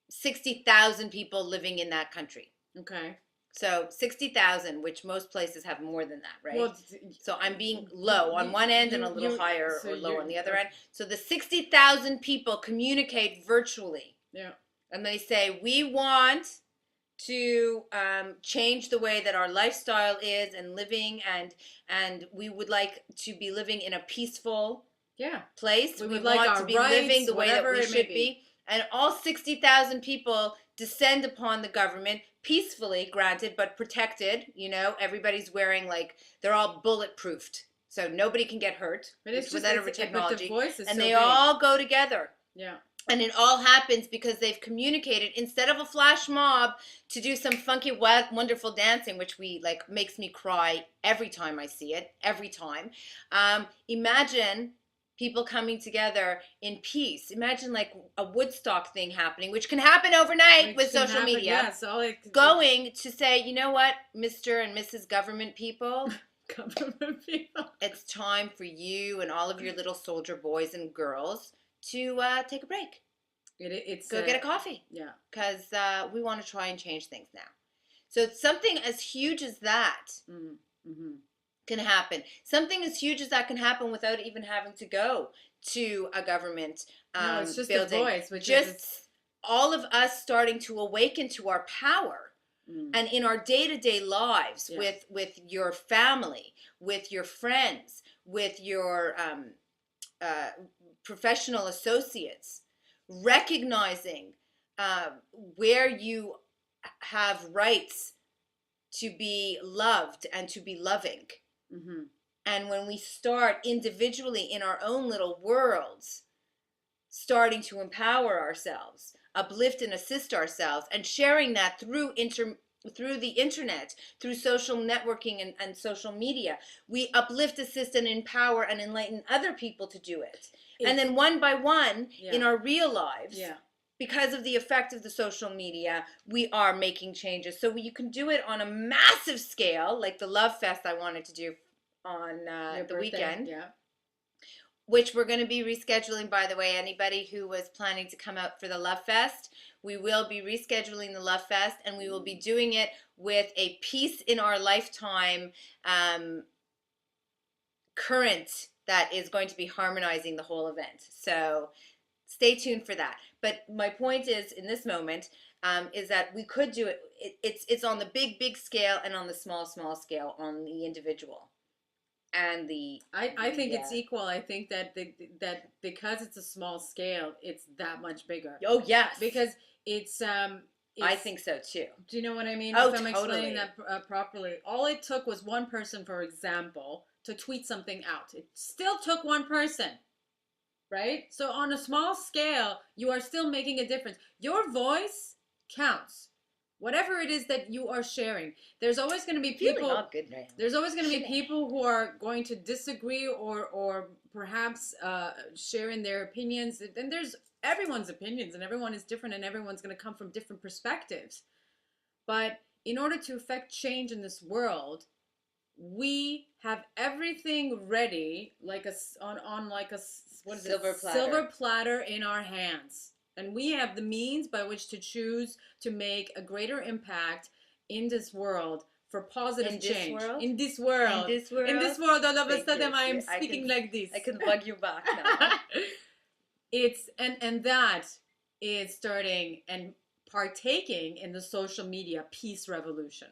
Speaker 1: 60,000 people living in that country.
Speaker 2: Okay.
Speaker 1: So 60,000, which most places have more than that, right?
Speaker 2: Well,
Speaker 1: so I'm being low on one end and a little higher or low on the other end. So the 60,000 people communicate virtually.
Speaker 2: Yeah.
Speaker 1: And they say, we want to change the way that our lifestyle is and living, and we would like to be living in a peaceful place.
Speaker 2: We
Speaker 1: would
Speaker 2: like
Speaker 1: want
Speaker 2: our
Speaker 1: to be
Speaker 2: rights,
Speaker 1: living the way that we should
Speaker 2: be.
Speaker 1: be. And all 60,000 people descend upon the government peacefully, granted, but protected. You know, everybody's wearing, like, they're all bulletproofed, so nobody can get hurt with whatever technology. And they all go together.
Speaker 2: Yeah.
Speaker 1: And it all happens because they've communicated, instead of a flash mob to do some funky, wonderful dancing, which makes me cry every time I see it, every time. Imagine people coming together in peace. Imagine like a Woodstock thing happening, which can happen overnight with social media.
Speaker 2: Yeah, so
Speaker 1: going to say, you know what, Mr. and Mrs. Government people, it's time for you and all of your little soldier boys and girls to take a break.
Speaker 2: It's
Speaker 1: go get a coffee.
Speaker 2: Yeah.
Speaker 1: Because we want to try and change things now. So it's something as huge as that
Speaker 2: Mm-hmm.
Speaker 1: can happen. Something as huge as that can happen without even having to go to a government
Speaker 2: No, it's just a
Speaker 1: building.
Speaker 2: voice, which
Speaker 1: Just
Speaker 2: is
Speaker 1: all of us starting to awaken to our power. And in our day-to-day lives,
Speaker 2: Yeah.
Speaker 1: with your family, with your friends, with your professional associates, recognizing where you have rights to be loved and to be loving.
Speaker 2: Mm-hmm.
Speaker 1: And when we start individually in our own little worlds, starting to empower ourselves, uplift and assist ourselves, and sharing that through the internet, through social networking and social media, we uplift, assist, and empower and enlighten other people to do it. And then one by one, in our real lives, because of the effect of the social media, we are making changes. So you can do it on a massive scale, like the Love Fest I wanted to do on the weekend.
Speaker 2: Yeah.
Speaker 1: Which we're going to be rescheduling, by the way. Anybody who was planning to come out for the Love Fest, we will be rescheduling the Love Fest, and we will be doing it with a Peace in Our Lifetime current that is going to be harmonizing the whole event. So stay tuned for that. But my point is, in this moment, is that we could do it. It's on the big scale and on the small scale on the individual. And
Speaker 2: I think it's equal. I think that that because it's a small scale, it's that much bigger.
Speaker 1: Oh yes,
Speaker 2: because it's
Speaker 1: I think so too.
Speaker 2: Do you know what I mean?
Speaker 1: Oh,
Speaker 2: if I'm
Speaker 1: totally.
Speaker 2: explaining that properly, all it took was one person, for example, to tweet something out. It still took one person, right? So on a small scale, you are still making a difference. Your voice counts. Whatever it is that you are sharing, there's always going to be people.
Speaker 1: All good now.
Speaker 2: There's always going to be people who are going to disagree or perhaps sharing their opinions. And there's everyone's opinions, and everyone is different, and everyone's going to come from different perspectives. But in order to affect change in this world, we have everything ready, like on like a silver platter in our hands. And we have the means by which to choose to make a greater impact in this world for positive change. In this world, all of a sudden I am speaking like this.
Speaker 1: I can bug you back now.
Speaker 2: It's and that is starting and partaking in the social media peace revolution.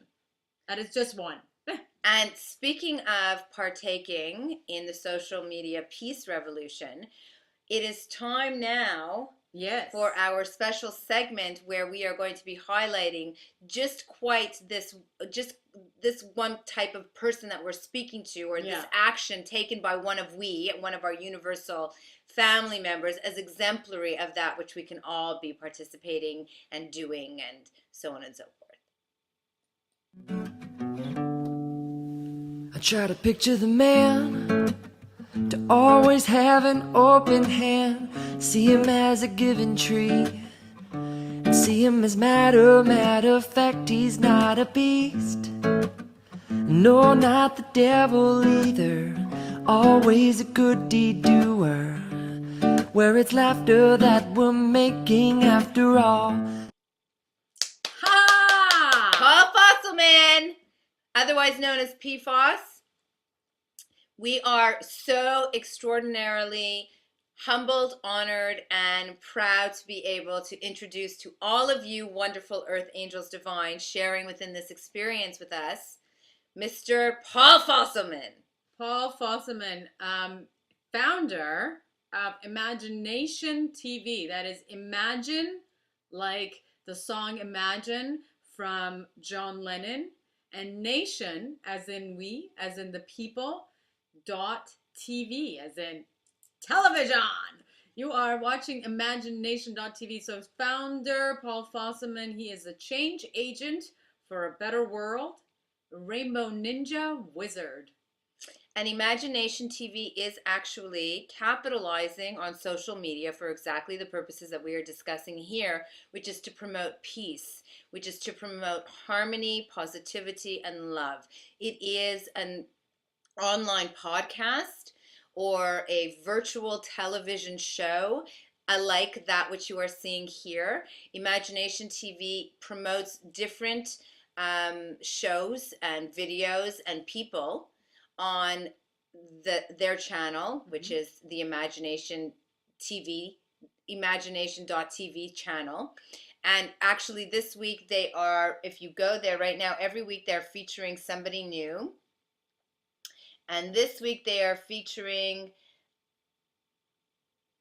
Speaker 2: That is just one.
Speaker 1: And speaking of partaking in the social media peace revolution, it is time now for our special segment where we are going to be highlighting just this one type of person that we're speaking to, or this action taken by one of our universal family members as exemplary of that which we can all be participating and doing, and so on and so forth.
Speaker 3: I try to picture the man to always have an open hand, see him as a given tree, and see him as matter of fact. He's not a beast, no, not the devil either, always a good deed doer, where it's laughter that we're making after all.
Speaker 1: Ha! Paul Fosselman, otherwise known as PFOS. We are so extraordinarily humbled, honored, and proud to be able to introduce to all of you wonderful Earth Angels Divine sharing within this experience with us, Mr. Paul Fosselman.
Speaker 2: Paul Fosselman, founder of Imagination TV. That is Imagine, like the song Imagine from John Lennon, and Nation, as in we, as in the people, .tv, as in television. You are watching imagination.tv. So founder Paul Fosselman, he is a change agent for a better world, a rainbow ninja wizard.
Speaker 1: And Imagination TV is actually capitalizing on social media for exactly the purposes that we are discussing here, which is to promote peace, which is to promote harmony, positivity, and love. It is an online podcast or a virtual television show like that which you are seeing here. Imagination TV promotes different shows and videos and people on their channel, which is the imagination.tv channel. And actually this week they are, if you go there right now, every week they're featuring somebody new. And this week they are featuring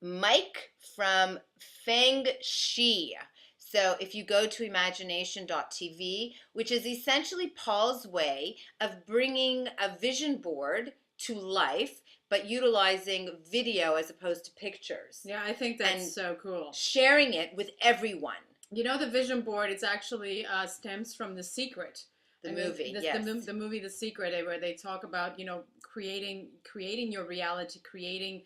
Speaker 1: Mike from Feng Shi. So if you go to imagination.tv, which is essentially Paul's way of bringing a vision board to life, but utilizing video as opposed to pictures.
Speaker 2: Yeah, I think that's so cool.
Speaker 1: Sharing it with everyone.
Speaker 2: You know, the vision board, it's actually stems from The Secret.
Speaker 1: The movie,
Speaker 2: the movie The Secret, where they talk about, you know, creating your reality, creating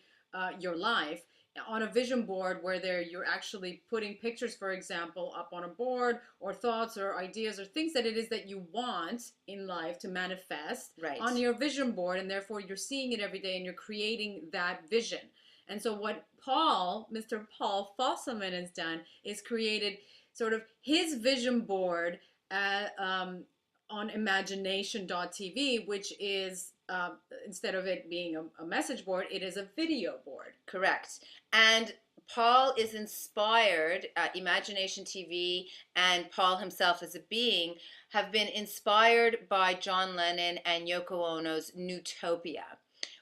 Speaker 2: your life on a vision board, where you're actually putting pictures, for example, up on a board, or thoughts or ideas or things that it is that you want in life to manifest on your vision board, and therefore you're seeing it every day and you're creating that vision. And so what Mr. Paul Fosselman has done is created sort of his vision board on imagination.tv, which is instead of it being a message board, it is a video board.
Speaker 1: Correct. And Paul is inspired, Imagination TV and Paul himself as a being have been inspired by John Lennon and Yoko Ono's Newtopia,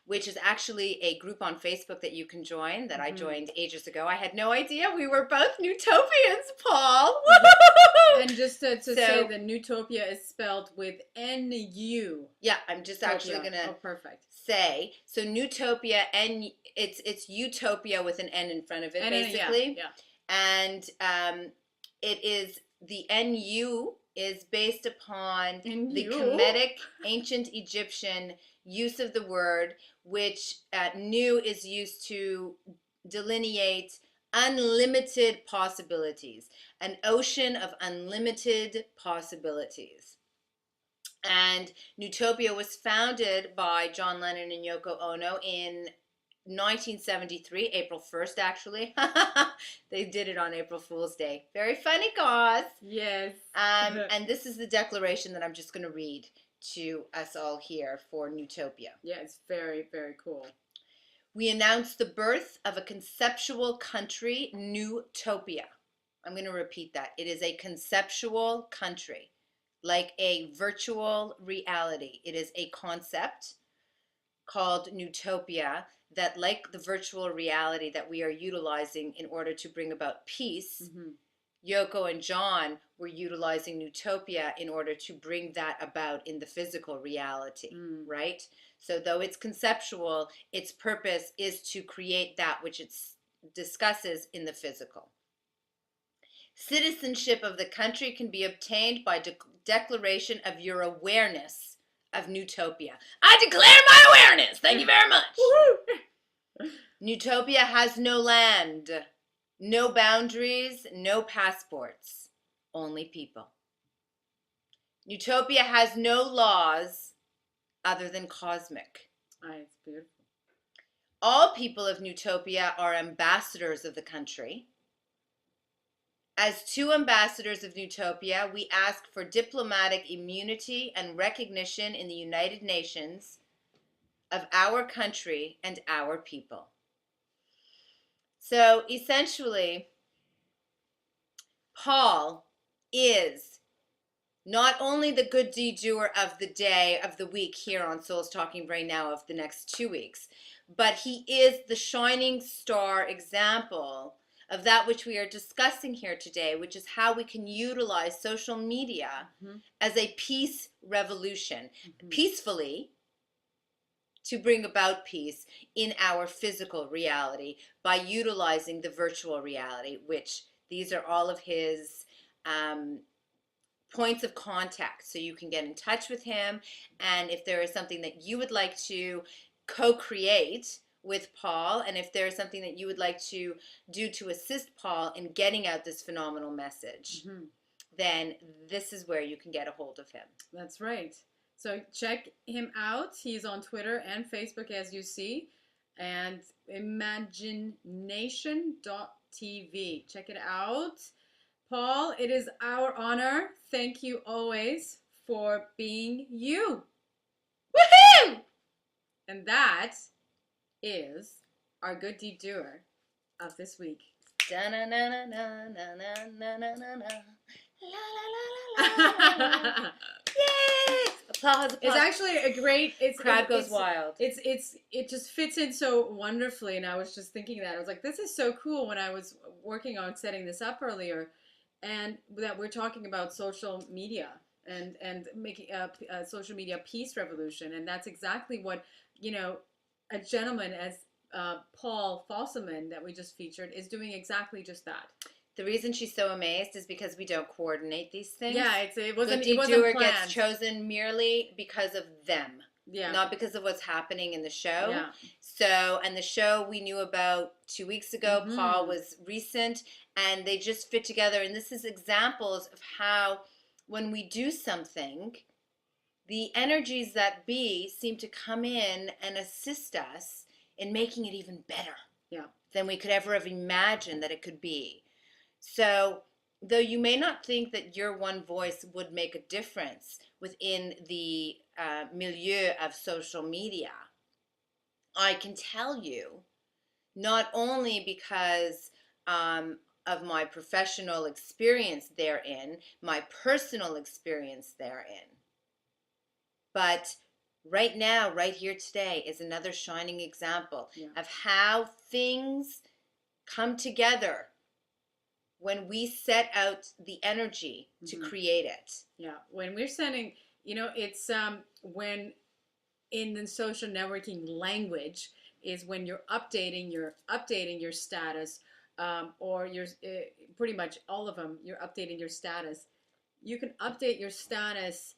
Speaker 1: which is actually a group on Facebook that you can join, that I joined ages ago. I had no idea we were both Newtopians, Paul.
Speaker 2: And just to say that Newtopia is spelled with N-U.
Speaker 1: Yeah, I'm just actually going to say. So Newtopia, it's Utopia with an N in front of it, basically. And it is, the N-U is based upon the Kemetic ancient Egyptian use of the word, which Nu is used to delineate unlimited possibilities, an ocean of unlimited possibilities. And Newtopia was founded by John Lennon and Yoko Ono in 1973, April 1st, actually. They did it on April Fool's Day. Very funny, cause.
Speaker 2: Yes.
Speaker 1: And this is the declaration that I'm just going to read to us all here for Newtopia.
Speaker 2: Yeah, it's very, very cool.
Speaker 1: We announce the birth of a conceptual country, Newtopia. I'm going to repeat that. It is a conceptual country, like a virtual reality. It is a concept called Newtopia that, like the virtual reality that we are utilizing in order to bring about peace, Yoko and John were utilizing Newtopia in order to bring that about in the physical reality, right? So though it's conceptual, its purpose is to create that which it discusses in the physical. Citizenship of the country can be obtained by declaration of your awareness of Newtopia. I declare my awareness! Thank you very much! Newtopia has no land, no boundaries, no passports, only people. Newtopia has no laws other than cosmic.
Speaker 2: It's beautiful.
Speaker 1: All people of Newtopia are ambassadors of the country. As two ambassadors of Newtopia, we ask for diplomatic immunity and recognition in the United Nations of our country and our people. So essentially, Paul is not only the good deed doer of the day, of the week here on Souls Talking Brain Now of the next 2 weeks, but he is the shining star example of that which we are discussing here today, which is how we can utilize social media as a peace revolution, peacefully, to bring about peace in our physical reality by utilizing the virtual reality, which these are all of his points of contact. So you can get in touch with him, and if there is something that you would like to co-create with Paul, and if there is something that you would like to do to assist Paul in getting out this phenomenal message, then this is where you can get a hold of him.
Speaker 2: That's right. So check him out. He's on Twitter and Facebook, as you see, and imagination.tv. Check it out. Paul, it is our honor. Thank you always for being you.
Speaker 1: Woohoo!
Speaker 2: And that is our good deed doer of this week.
Speaker 1: Yay! Applause, applause.
Speaker 2: It's actually a great.
Speaker 1: Crowd goes wild.
Speaker 2: It just fits in so wonderfully, and I was just thinking that I was like, this is so cool. When I was working on setting this up earlier, and that we're talking about social media and making a social media peace revolution, and that's exactly what a gentleman as Paul Fosselman that we just featured is doing exactly just that.
Speaker 1: The reason she's so amazed is because we don't coordinate these things.
Speaker 2: Yeah, it wasn't.
Speaker 1: Good
Speaker 2: It wasn't
Speaker 1: doer
Speaker 2: planned.
Speaker 1: gets chosen merely because of them,
Speaker 2: Yeah.
Speaker 1: not because of what's happening in the show.
Speaker 2: Yeah.
Speaker 1: So, and the show we knew about 2 weeks ago.
Speaker 2: Mhm.
Speaker 1: Paul was recent, and they just fit together. And this is examples of how, when we do something, the energies that be seem to come in and assist us in making it even better.
Speaker 2: Yeah.
Speaker 1: Than we could ever have imagined that it could be. So, though you may not think that your one voice would make a difference within the milieu of social media, I can tell you, not only because of my professional experience therein, my personal experience therein, but right now, right here today, is another shining example of how things come together when we set out the energy to create it.
Speaker 2: Yeah, when we're sending, it's when in the social networking language is when you're updating your status, or your pretty much all of them. You're updating your status. You can update your status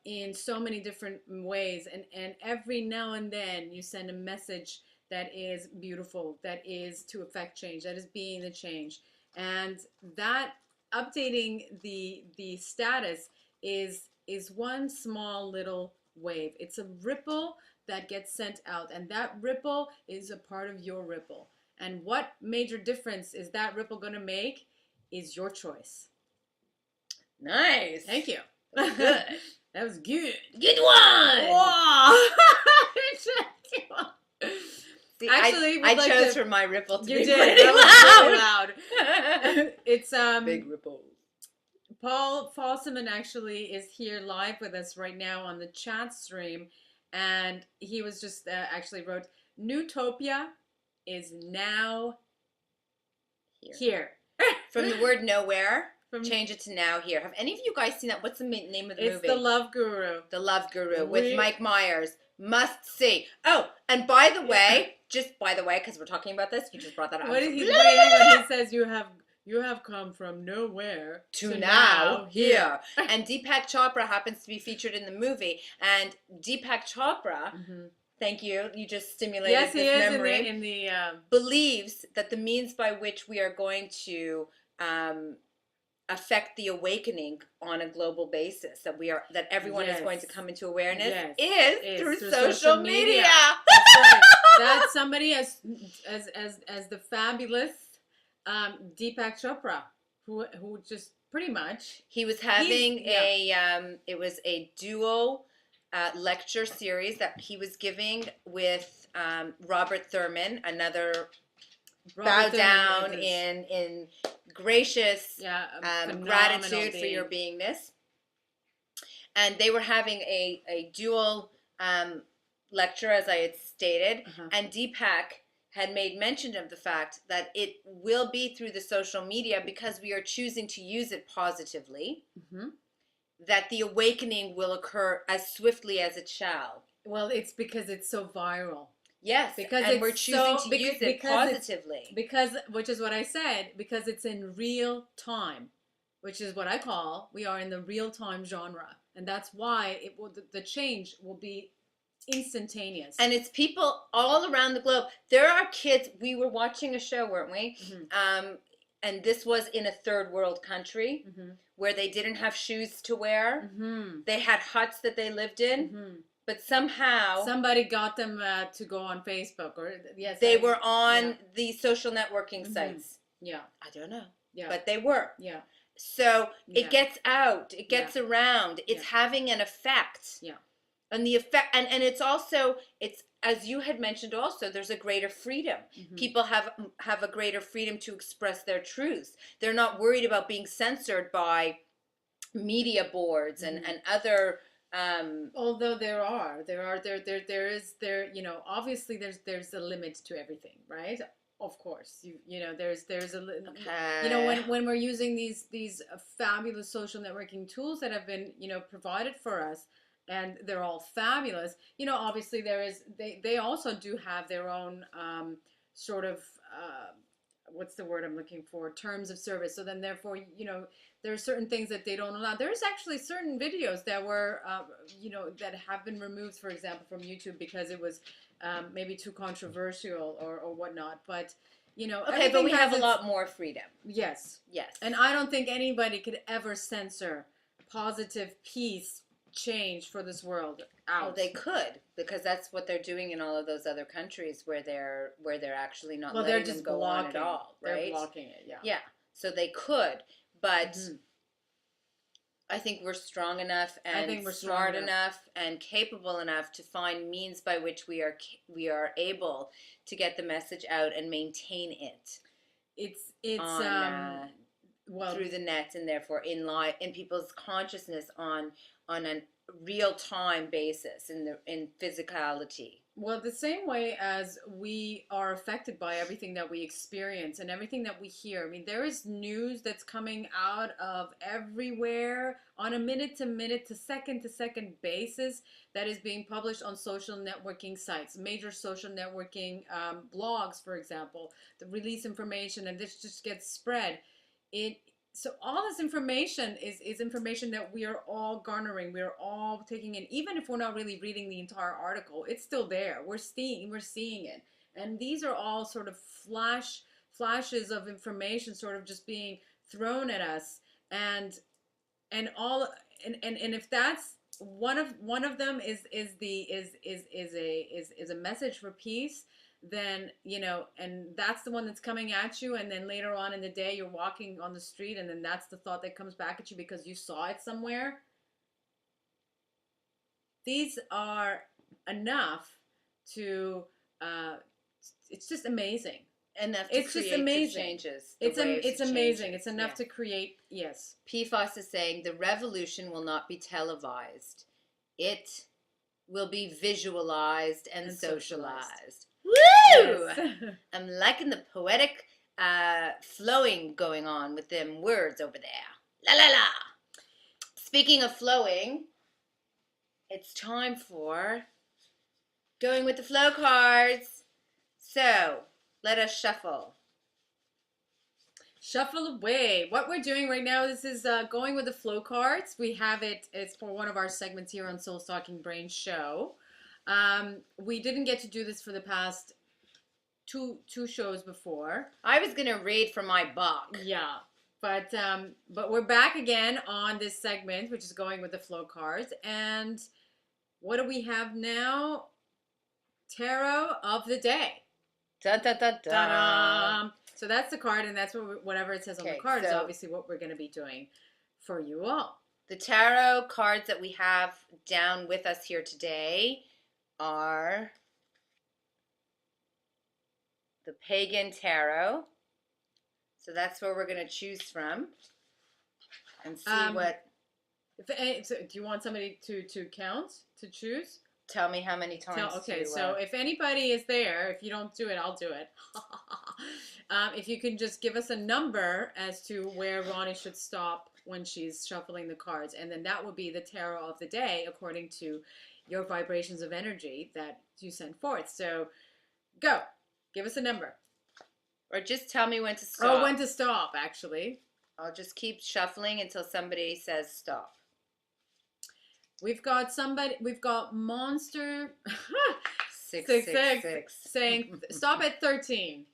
Speaker 2: in so many different ways, and every now and then you send a message that is beautiful, that is to affect change, that is being the change. And that updating the status is one small little wave. It's a ripple that gets sent out, and that ripple is a part of your ripple. And what major difference is that ripple going to make is your choice.
Speaker 1: Nice.
Speaker 2: Thank you.
Speaker 1: That's good.
Speaker 2: That was good.
Speaker 1: Good one.
Speaker 2: Wow.
Speaker 1: See,
Speaker 2: actually,
Speaker 1: I chose for my ripple to be pretty
Speaker 2: loud. It's
Speaker 1: big ripple.
Speaker 2: Paul Fosselman actually is here live with us right now on the chat stream, and he was just actually wrote, "Newtopia is now here."
Speaker 1: From the word nowhere, change it to now here. Have any of you guys seen that? What's the name of the movie?
Speaker 2: It's The Love Guru.
Speaker 1: The Love Guru with Mike Myers. Must see. Oh, and by the way, just by the way, because we're talking about this, you just brought that up.
Speaker 2: What did he say? He says you have come from nowhere
Speaker 1: to now here. And Deepak Chopra happens to be featured in the movie. And Deepak Chopra, thank you, you just stimulated this memory.
Speaker 2: Yes, he is in the
Speaker 1: believes that the means by which we are going to affect the awakening on a global basis, that everyone is going to come into awareness, is through social media.
Speaker 2: That's right. That's somebody as the fabulous Deepak Chopra, who just pretty much
Speaker 1: he was having it was a duo lecture series that he was giving with Robert Thurman, another bow down in gracious gratitude for your beingness. And they were having a dual lecture, as I had stated, and Deepak had made mention of the fact that it will be through the social media because we are choosing to use it positively, that the awakening will occur as swiftly as it shall.
Speaker 2: Well, it's because it's so viral.
Speaker 1: Yes, and we're choosing to use it positively.
Speaker 2: Because, which is what I said, because it's in real time, which is what I call, we are in the real time genre. And that's why the change will be instantaneous.
Speaker 1: And it's people all around the globe. There are kids, we were watching a show, weren't we? And this was in a third world country where they didn't have shoes to wear. They had huts that they lived in. But somehow
Speaker 2: somebody got them to go on Facebook, or
Speaker 1: they were on the social networking sites.
Speaker 2: Yeah,
Speaker 1: I don't know.
Speaker 2: Yeah,
Speaker 1: but they were.
Speaker 2: Yeah.
Speaker 1: So
Speaker 2: Yeah.
Speaker 1: it gets out, it gets around, it's having an effect.
Speaker 2: Yeah.
Speaker 1: And the effect, and it's also, it's, as you had mentioned also, there's a greater freedom. People have a greater freedom to express their truths. They're not worried about being censored by media boards and other,
Speaker 2: although there is you know, obviously there's a limit to everything, right? Of course, you know, there's a you know, when we're using these fabulous social networking tools that have been, you know, provided for us, and they're all fabulous, you know, obviously there is, they also do have their own sort of what's the word I'm looking for, terms of service. So then therefore, you know, there are certain things that they don't allow. There's actually certain videos that were you know, that have been removed, for example, from YouTube because it was maybe too controversial or whatnot. But you know,
Speaker 1: okay, but we have a lot more freedom.
Speaker 2: Yes.
Speaker 1: Yes.
Speaker 2: And I don't think anybody could ever censor positive peace change for this world out.
Speaker 1: Well, they could, because that's what they're doing in all of those other countries where they're actually not
Speaker 2: well,
Speaker 1: letting
Speaker 2: they're just
Speaker 1: them go on
Speaker 2: blocking
Speaker 1: at all, right?
Speaker 2: They're blocking it, yeah.
Speaker 1: Yeah. So they could, but I think we're strong enough and smart enough and capable enough to find means by which we are able to get the message out and maintain it.
Speaker 2: It's
Speaker 1: on,
Speaker 2: well,
Speaker 1: through the net, and therefore in people's consciousness on a real time basis in physicality.
Speaker 2: Well, the same way as we are affected by everything that we experience and everything that we hear. I mean, there is news that's coming out of everywhere on a minute to second basis that is being published on social networking sites, major social networking blogs, for example, that release information, and this just gets spread. So all this information is information that we are all garnering. We are all taking in, even if we're not really reading the entire article. It's still there. We're seeing it, and these are all sort of flashes of information, sort of just being thrown at us, and if that's one of them is a message for peace, then, you know, and that's the one that's coming at you, and then later on in the day you're walking on the street and then that's the thought that comes back at you because you saw it somewhere. These are enough to it's just amazing.
Speaker 1: Enough to create amazing changes.
Speaker 2: It's amazing. It's enough to create. Yes.
Speaker 1: PFOS is saying the revolution will not be televised. It will be visualized and socialized. Woo! Yes. I'm liking the poetic flowing going on with them words over there. La la la. Speaking of flowing, it's time for going with the flow cards. So let us shuffle.
Speaker 2: Shuffle away. What we're doing right now, this is going with the flow cards. We have it. It's for one of our segments here on Soul Stalking Brain Show. We didn't get to do this for the past two shows before.
Speaker 1: I was gonna read from my book.
Speaker 2: Yeah, but we're back again on this segment, which is going with the flow cards. And what do we have now? Tarot of the day.
Speaker 1: Dun, dun, dun, dun.
Speaker 2: Ta-da! So that's the card, and that's whatever it says on the card is
Speaker 1: so
Speaker 2: obviously what we're going to be doing for you all.
Speaker 1: The tarot cards that we have down with us here today are the Pagan Tarot. So that's where we're going to choose from and see what...
Speaker 2: So do you want somebody to count, to choose?
Speaker 1: Tell me how many times.
Speaker 2: Okay, so if anybody is there, if you don't do it, I'll do it. If you can just give us a number as to where Ronnie should stop when she's shuffling the cards, and then that will be the tarot of the day according to your vibrations of energy that you send forth. So go. Give us a number.
Speaker 1: Or just tell me when to stop.
Speaker 2: Oh, when to stop, actually.
Speaker 1: I'll just keep shuffling until somebody says stop.
Speaker 2: We've got Monster
Speaker 1: 666
Speaker 2: saying stop at 13.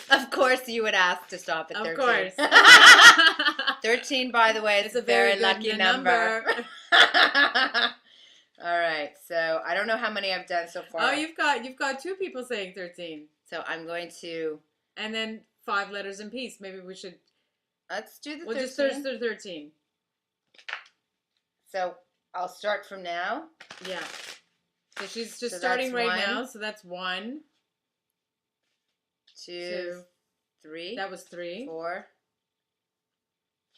Speaker 1: Of course you would ask to stop at 13.
Speaker 2: Of course.
Speaker 1: 13, by the way, is a very lucky number. All right, so I don't know how many I've done so far.
Speaker 2: Oh, you've got two people saying 13.
Speaker 1: So I'm going to...
Speaker 2: And then 5 letters in peace. Maybe we should
Speaker 1: Let's do the
Speaker 2: We'll
Speaker 1: 13.
Speaker 2: just search the 13.
Speaker 1: So I'll start from now.
Speaker 2: Yeah. So she's just
Speaker 1: So
Speaker 2: starting
Speaker 1: that's
Speaker 2: right
Speaker 1: one.
Speaker 2: now. So that's 1,
Speaker 1: 2, 3.
Speaker 2: That was 3.
Speaker 1: 4,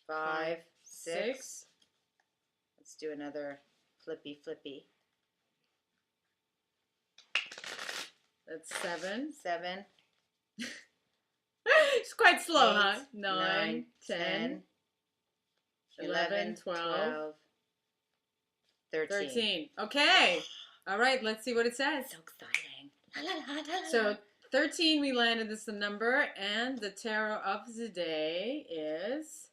Speaker 1: 5, 6.
Speaker 2: 6.
Speaker 1: Let's do another flippy.
Speaker 2: That's 7.
Speaker 1: 7.
Speaker 2: It's quite slow,
Speaker 1: 8,
Speaker 2: huh? 9, 10, 11, 12, 13. Okay. All right, let's see what it says.
Speaker 1: So exciting.
Speaker 2: So 13 we landed, this is the number, and the tarot of the day is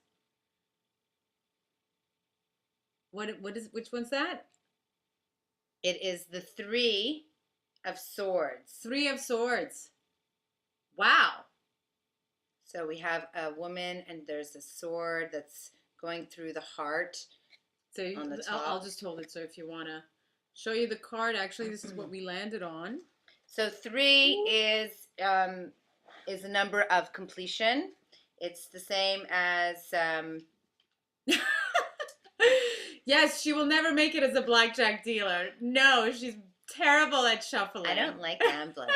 Speaker 2: which one's that?
Speaker 1: It is the 3 of Swords.
Speaker 2: 3 of Swords. Wow.
Speaker 1: So we have a woman and there's a sword that's going through the heart.
Speaker 2: So
Speaker 1: on the top.
Speaker 2: I'll just hold it, so if you want to show you the card, actually this is what we landed on.
Speaker 1: So 3 is a number of completion. It's the same as
Speaker 2: Yes, she will never make it as a blackjack dealer. No, she's terrible at shuffling.
Speaker 1: I don't like gambling.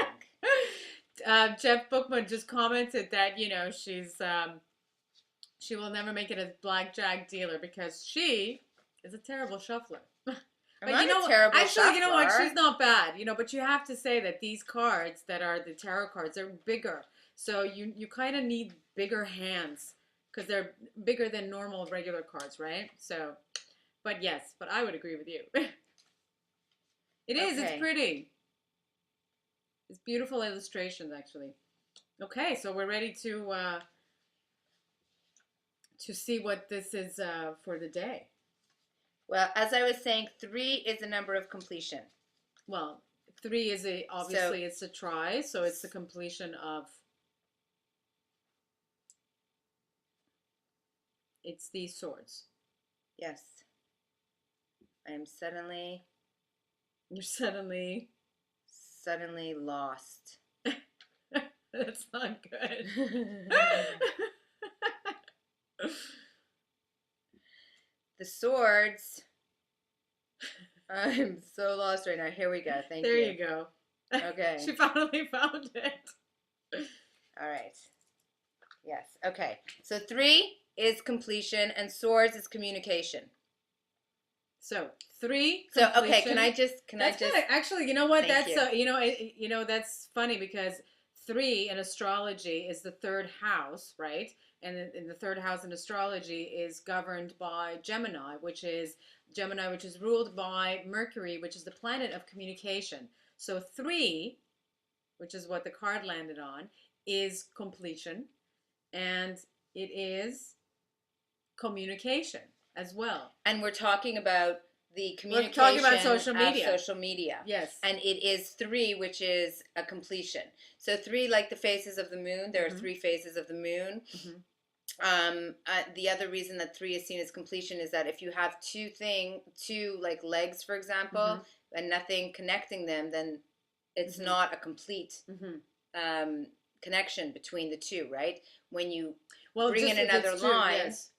Speaker 2: Jeff Bookman just commented that, you know, she will never make it as blackjack dealer because she is a terrible shuffler.
Speaker 1: I'm not a terrible
Speaker 2: actually, you know what?
Speaker 1: shuffler.
Speaker 2: She's not bad, you know, but you have to say that these cards that are the tarot cards, they're bigger. So you kind of need bigger hands because they're bigger than normal regular cards, right? So, but yes, but I would agree with you. It is,
Speaker 1: Okay.
Speaker 2: it's pretty. It's beautiful illustrations, actually. Okay, so we're ready to see what this is for the day.
Speaker 1: Well, as I was saying, 3 is a number of completion.
Speaker 2: Well, 3 is obviously it's a try, so it's the completion of. It's these swords.
Speaker 1: Yes. I am suddenly
Speaker 2: You're suddenly.
Speaker 1: lost.
Speaker 2: That's not good.
Speaker 1: The swords. I'm so lost right now. Here we go. Thank you.
Speaker 2: There you go.
Speaker 1: Okay.
Speaker 2: She finally found it.
Speaker 1: All right. Yes. Okay. So 3 is completion and swords is communication.
Speaker 2: So 3.
Speaker 1: So okay,
Speaker 2: completion.
Speaker 1: can I just
Speaker 2: actually, you know what?
Speaker 1: Thank
Speaker 2: That's
Speaker 1: you.
Speaker 2: you know that's funny because 3 in astrology is the 3rd house, right? And in the 3rd house in astrology is governed by Gemini, which is ruled by Mercury, which is the planet of communication. So 3, which is what the card landed on, is completion, and it is communication as well.
Speaker 1: And we're talking about the communication.
Speaker 2: We're talking about social media.
Speaker 1: Of social media.
Speaker 2: Yes.
Speaker 1: And it is 3, which is a completion. So 3, like the phases of the moon. There are 3 phases of the moon. The other reason that 3 is seen as completion is that if you have two like legs, for example, and nothing connecting them, then it's not a complete connection between the two, right? When you bring in another line.
Speaker 2: Yes.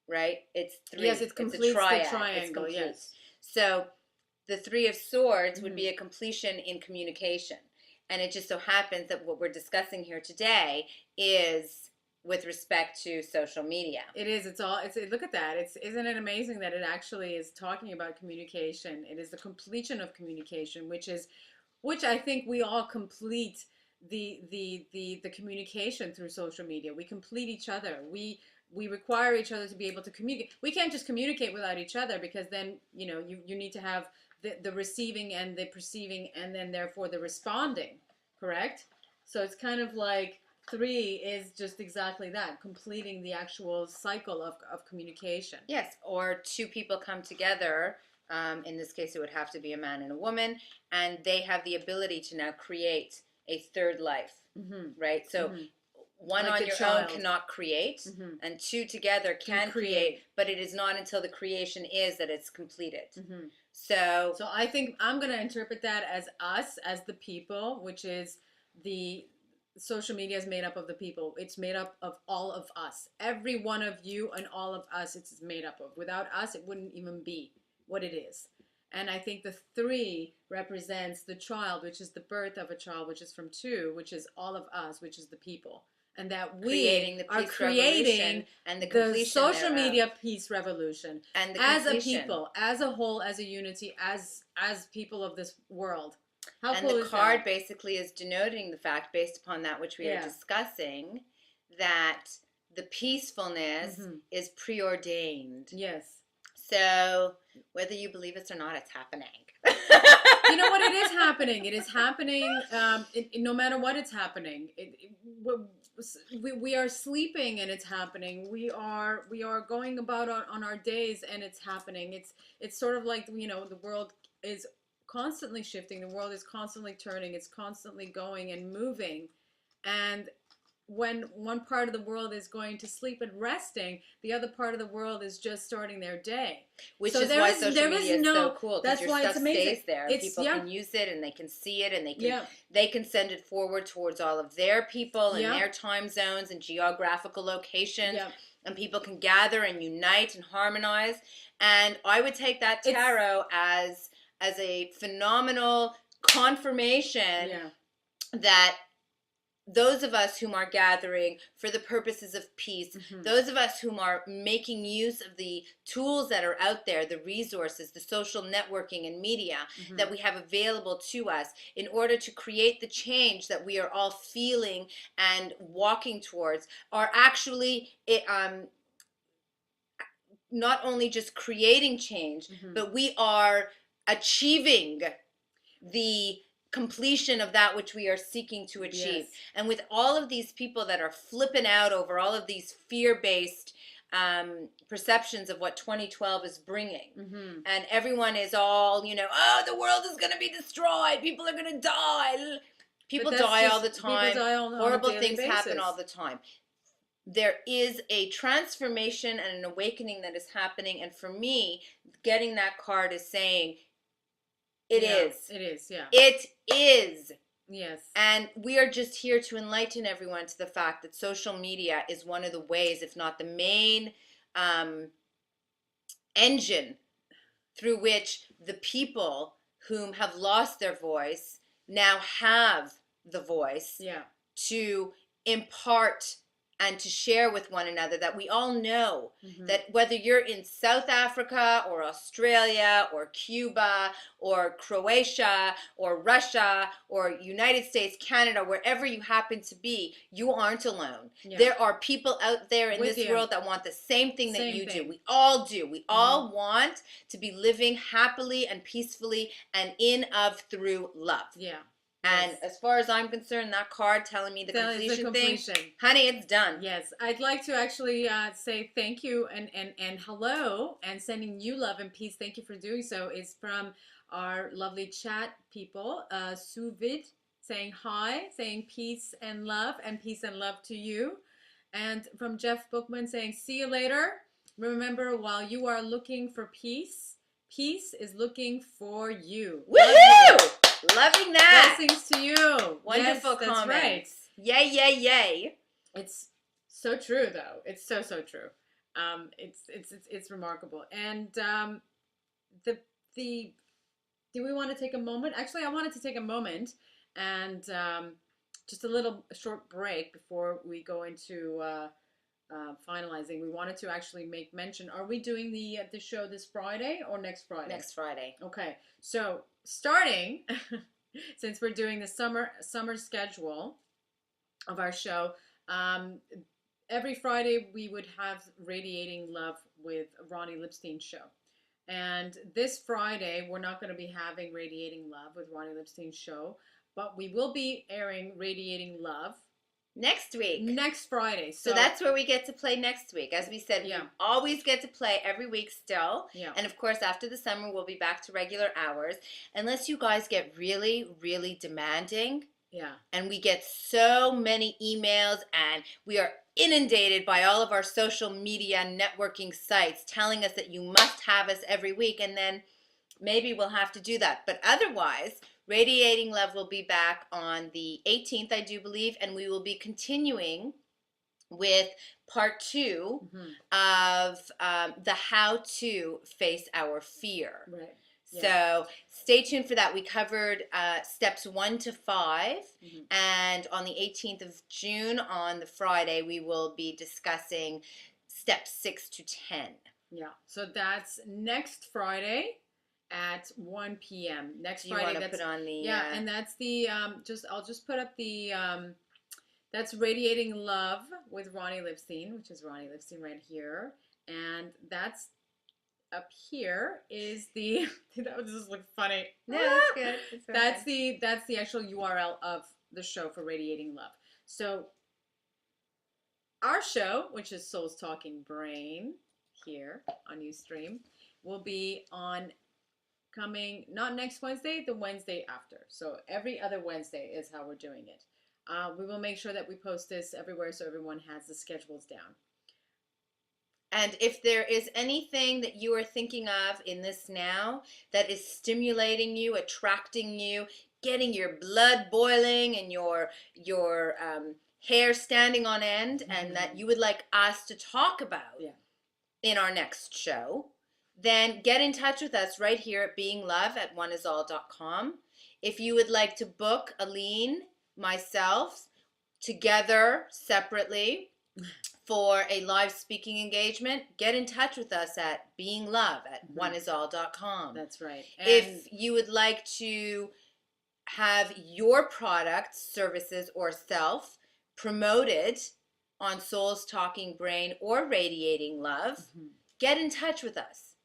Speaker 1: Right? It's 3.
Speaker 2: Yes, it completes
Speaker 1: it's a triad.
Speaker 2: the triangle,
Speaker 1: It's complete.
Speaker 2: yes.
Speaker 1: So the 3 of Swords would be a completion in communication. And it just so happens that what we're discussing here today is with respect to social media.
Speaker 2: It is. Look at that. Isn't it amazing that it actually is talking about communication? It is the completion of communication, which I think we all complete the communication through social media. We complete each other. We require each other to be able to communicate. We can't just communicate without each other because then, you know, you need to have the receiving and the perceiving and then therefore the responding, correct? So it's kind of like 3 is just exactly that, completing the actual cycle of communication.
Speaker 1: Yes, or 2 people come together. In this case, it would have to be a man and a woman, and they have the ability to now create a third life, right? So one
Speaker 2: Like
Speaker 1: on your own cannot create, and 2 together can create, but it is not until the creation is that it's completed. So
Speaker 2: I think I'm going to interpret that as us, as the people, which is social media is made up of the people. It's made up of all of us. Every one of you and all of us, it's made up of. Without us, it wouldn't even be what it is. And I think the 3 represents the child, which is the birth of a child, which is from 2, which is all of us, which is the people. And that we are creating
Speaker 1: and the
Speaker 2: social media peace revolution.
Speaker 1: And the
Speaker 2: as a people, as a whole, as a unity, as people of this world. How
Speaker 1: and
Speaker 2: cool
Speaker 1: the
Speaker 2: is
Speaker 1: card
Speaker 2: that?
Speaker 1: basically is denoting the fact, based upon that which we are discussing, that the peacefulness is preordained.
Speaker 2: Yes.
Speaker 1: So whether you believe it or not, it's happening.
Speaker 2: You know what? It is happening. It is happening. No matter what, it's happening. We are sleeping and it's happening. We are going about on our days and it's happening. It's sort of like, you know, the world is constantly shifting. The world is constantly turning. It's constantly going and moving. And when one part of the world is going to sleep and resting, the other part of the world is just starting their day.
Speaker 1: Which is why social media is so cool, because your stuff stays there. People can use it and they can see it and they can send it forward towards all of their people and their time zones and geographical locations. And people can gather and unite and harmonize. And I would take that tarot as a phenomenal confirmation that those of us whom are gathering for the purposes of peace, those of us whom are making use of the tools that are out there, the resources, the social networking and media that we have available to us in order to create the change that we are all feeling and walking towards, are actually not only just creating change, but we are achieving the completion of that which we are seeking to achieve. And with all of these people that are flipping out over all of these fear-based perceptions of what 2012 is bringing, and everyone is all, you know, oh, the world is going to be destroyed, people are going to die, people die all the time, horrible things happen all the time. There is a transformation and an awakening that is happening, and for me, getting that card is saying, It is.
Speaker 2: Yes.
Speaker 1: And we are just here to enlighten everyone to the fact that social media is one of the ways, if not the main engine through which the people whom have lost their voice now have the voice to impart and to share with one another, that we all know that whether you're in South Africa or Australia or Cuba or Croatia or Russia or United States, Canada, wherever you happen to be, you aren't alone. There are people out there in this world that want the same thing that you do. We all do. We all want to be living happily and peacefully and in, of, through love. And as far as I'm concerned, that card telling me the completion thing, honey, it's done.
Speaker 2: Yes, I'd like to actually say thank you and hello, and sending you love and peace. Thank you for doing so. Is from our lovely chat people, Suvid, saying hi, saying peace and love to you. And from Jeff Bookman saying, see you later. Remember, while you are looking for peace, peace is looking for you.
Speaker 1: Woohoo! Loving that.
Speaker 2: Blessings to you.
Speaker 1: Wonderful
Speaker 2: yes,
Speaker 1: comments.
Speaker 2: Right.
Speaker 1: Yay, yay, yay.
Speaker 2: It's so true, though. It's so true. It's remarkable. And do we want to take a moment? Actually, I wanted to take a moment and just a short break before we go into finalizing. We wanted to actually make mention. Are we doing the show this Friday or next Friday?
Speaker 1: Next Friday.
Speaker 2: Okay. So starting, since we're doing the summer schedule of our show, every Friday we would have Radiating Love with Ronnie Lipstein's show. And this Friday, we're not going to be having Radiating Love with Ronnie Lipstein's show, but we will be airing Radiating Love
Speaker 1: next week.
Speaker 2: Next Friday.
Speaker 1: So that's where we get to play next week. As we said, we always get to play every week still.
Speaker 2: Yeah.
Speaker 1: And of course, after the summer, we'll be back to regular hours. Unless you guys get really, really demanding.
Speaker 2: Yeah.
Speaker 1: And we get so many emails and we are inundated by all of our social media networking sites telling us that you must have us every week. And then maybe we'll have to do that. But otherwise, Radiating Love will be back on the 18th, I do believe, and we will be continuing with part 2 of the how to face our fear.
Speaker 2: Right. Yeah.
Speaker 1: So stay tuned for that. We covered steps 1 to 5, and on the 18th of June, on the Friday, we will be discussing steps 6 to 10.
Speaker 2: Yeah. So that's next Friday at 1 p.m. Next
Speaker 1: Do you
Speaker 2: Friday.
Speaker 1: want to put on the
Speaker 2: and that's the I'll just put up the that's Radiating Love with Ronnie Lipstein, which is Ronnie Lipstein right here, and that's up here is the that would just look funny.
Speaker 1: No, that's good.
Speaker 2: That's the actual URL of the show for Radiating Love. So our show, which is Souls Talking Brain here on Ustream, will be on coming not next Wednesday, the Wednesday after. So every other Wednesday is how we're doing it. We will make sure that we post this everywhere so everyone has the schedules down.
Speaker 1: And if there is anything that you are thinking of in this now that is stimulating you, attracting you, getting your blood boiling and your hair standing on end, and that you would like us to talk about in our next show, then get in touch with us right here at beinglove@oneisall.com. If you would like to book Aline, myself, together separately for a live speaking engagement, get in touch with us at beinglove@oneisall.com.
Speaker 2: That's right.
Speaker 1: And if you would like to have your products, services, or self promoted on Souls Talking Brain or Radiating Love, get in touch with us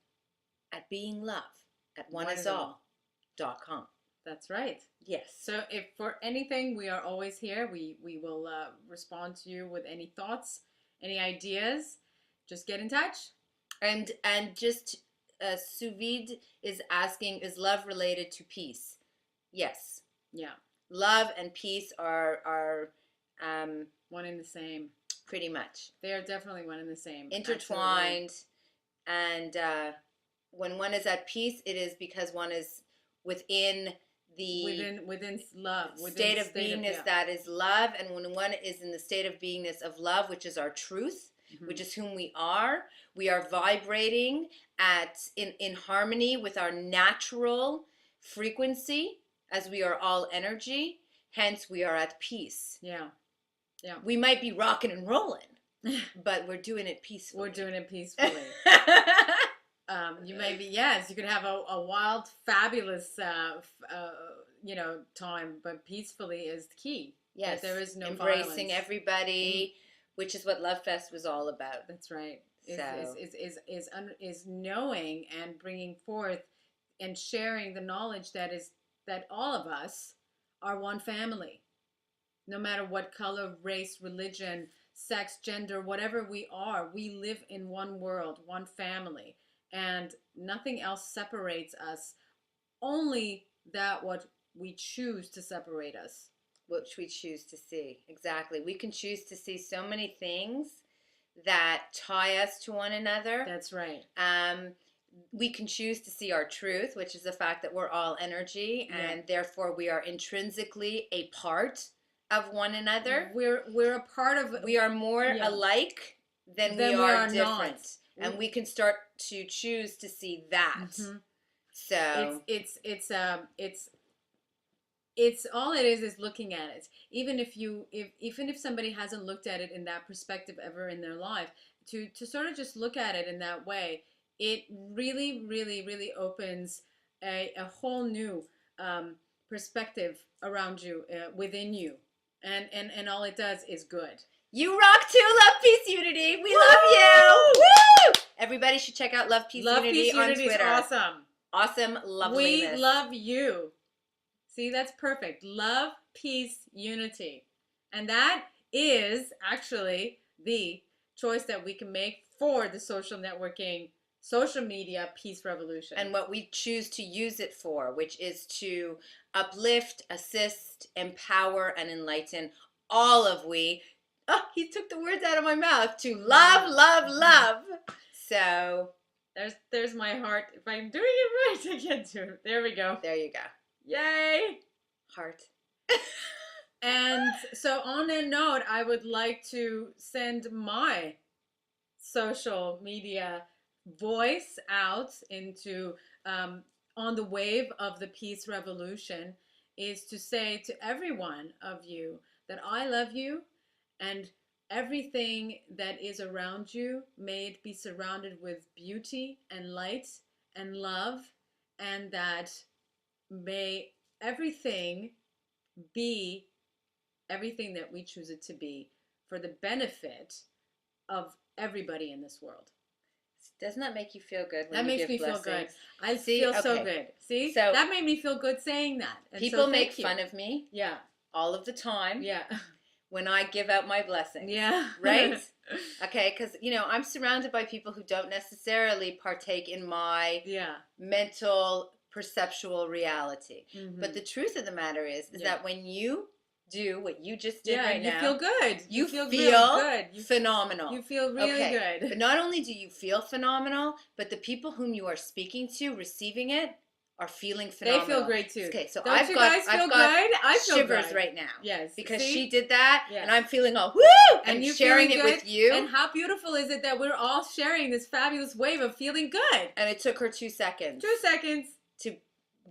Speaker 1: at beinglove@oneisall.com.
Speaker 2: That's right.
Speaker 1: Yes.
Speaker 2: So if for anything, we are always here. We will respond to you with any thoughts, any ideas. Just get in touch.
Speaker 1: And just Suvid is asking, is love related to peace? Yes.
Speaker 2: Yeah.
Speaker 1: Love and peace are
Speaker 2: one and the same.
Speaker 1: Pretty much.
Speaker 2: They are definitely one and the same.
Speaker 1: Intertwined. Absolutely. And when one is at peace, it is because one is within the
Speaker 2: within love,
Speaker 1: state of beingness that is love. And when one is in the state of beingness of love, which is our truth, which is whom we are vibrating in harmony with our natural frequency, as we are all energy. Hence, we are at peace.
Speaker 2: Yeah.
Speaker 1: We might be rocking and rolling, but we're doing it peacefully.
Speaker 2: We're doing it peacefully. You may be, yes, you could have a wild, fabulous, time, but peacefully is the key.
Speaker 1: Yes,
Speaker 2: that there is no
Speaker 1: embracing
Speaker 2: violence.
Speaker 1: Everybody, which is what Love Fest was all about.
Speaker 2: That's right.
Speaker 1: So.
Speaker 2: Is knowing and bringing forth and sharing the knowledge that all of us are one family, no matter what color, race, religion, sex, gender, whatever we are. We live in one world, one family. And nothing else separates us, only that what we choose to separate us.
Speaker 1: Which we choose to see. Exactly. We can choose to see so many things that tie us to one another.
Speaker 2: That's right.
Speaker 1: We can choose to see our truth, which is the fact that we're all energy, and therefore we are intrinsically a part of one another.
Speaker 2: We're a part of...
Speaker 1: We are more alike than we are different. Not. And we can start to choose to see that. So
Speaker 2: it's all it is looking at it. Even if somebody hasn't looked at it in that perspective ever in their life, to sort of just look at it in that way, it really, really, really opens a whole new perspective around you, within you, and all it does is good.
Speaker 1: You rock too, Love, Peace, Unity. We love you. Woo! Everybody should check out Love, Peace, Unity on Twitter.
Speaker 2: Is awesome.
Speaker 1: Awesome loveliness.
Speaker 2: We love you. See, that's perfect. Love, peace, unity. And that is actually the choice that we can make for the social networking, social media peace revolution.
Speaker 1: And what we choose to use it for, which is to uplift, assist, empower, and enlighten all of we. Oh, he took the words out of my mouth. To love, love, love. So
Speaker 2: there's my heart. If I'm doing it right, I can do it. There we go.
Speaker 1: There you go.
Speaker 2: Yay!
Speaker 1: Heart.
Speaker 2: And so on that note, I would like to send my social media voice out into on the wave of the peace revolution, is to say to every one of you that I love you, and everything that is around you, may it be surrounded with beauty and light and love, and that may everything be everything that we choose it to be for the benefit of everybody in this world.
Speaker 1: Doesn't that make you feel good? When
Speaker 2: That
Speaker 1: you
Speaker 2: makes
Speaker 1: give
Speaker 2: me
Speaker 1: blessings?
Speaker 2: feel good. I
Speaker 1: See,
Speaker 2: feel so
Speaker 1: okay.
Speaker 2: good. See?
Speaker 1: So-
Speaker 2: that made me feel good saying that. And
Speaker 1: People
Speaker 2: so
Speaker 1: make
Speaker 2: thank you.
Speaker 1: fun of me
Speaker 2: Yeah.
Speaker 1: all of the time
Speaker 2: Yeah.
Speaker 1: when I give out my blessings.
Speaker 2: Yeah.
Speaker 1: Right? Okay, because, I'm surrounded by people who don't necessarily partake in my
Speaker 2: Yeah.
Speaker 1: mental, perceptual reality.
Speaker 2: Mhm.
Speaker 1: But the truth of the matter is
Speaker 2: Yeah.
Speaker 1: that when you do what you just did
Speaker 2: Yeah,
Speaker 1: right
Speaker 2: and you
Speaker 1: now,
Speaker 2: feel good.
Speaker 1: you
Speaker 2: feel
Speaker 1: feel
Speaker 2: really good.
Speaker 1: phenomenal.
Speaker 2: You feel really
Speaker 1: Okay,
Speaker 2: good.
Speaker 1: But not only do you feel phenomenal, but the people whom you are speaking to, receiving it, are feeling
Speaker 2: They
Speaker 1: phenomenal.
Speaker 2: feel great too.
Speaker 1: Okay, so
Speaker 2: Don't
Speaker 1: I've
Speaker 2: you
Speaker 1: got,
Speaker 2: guys feel
Speaker 1: I've got
Speaker 2: good? I feel
Speaker 1: shivers
Speaker 2: good.
Speaker 1: right now.
Speaker 2: Yes.
Speaker 1: Because
Speaker 2: See?
Speaker 1: she did that,
Speaker 2: Yes.
Speaker 1: and I'm feeling all woo, and
Speaker 2: you
Speaker 1: sharing
Speaker 2: feeling
Speaker 1: it
Speaker 2: good?
Speaker 1: with you.
Speaker 2: And how beautiful is it that we're all sharing this fabulous wave of feeling good?
Speaker 1: And it took her 2 seconds
Speaker 2: 2 seconds.
Speaker 1: to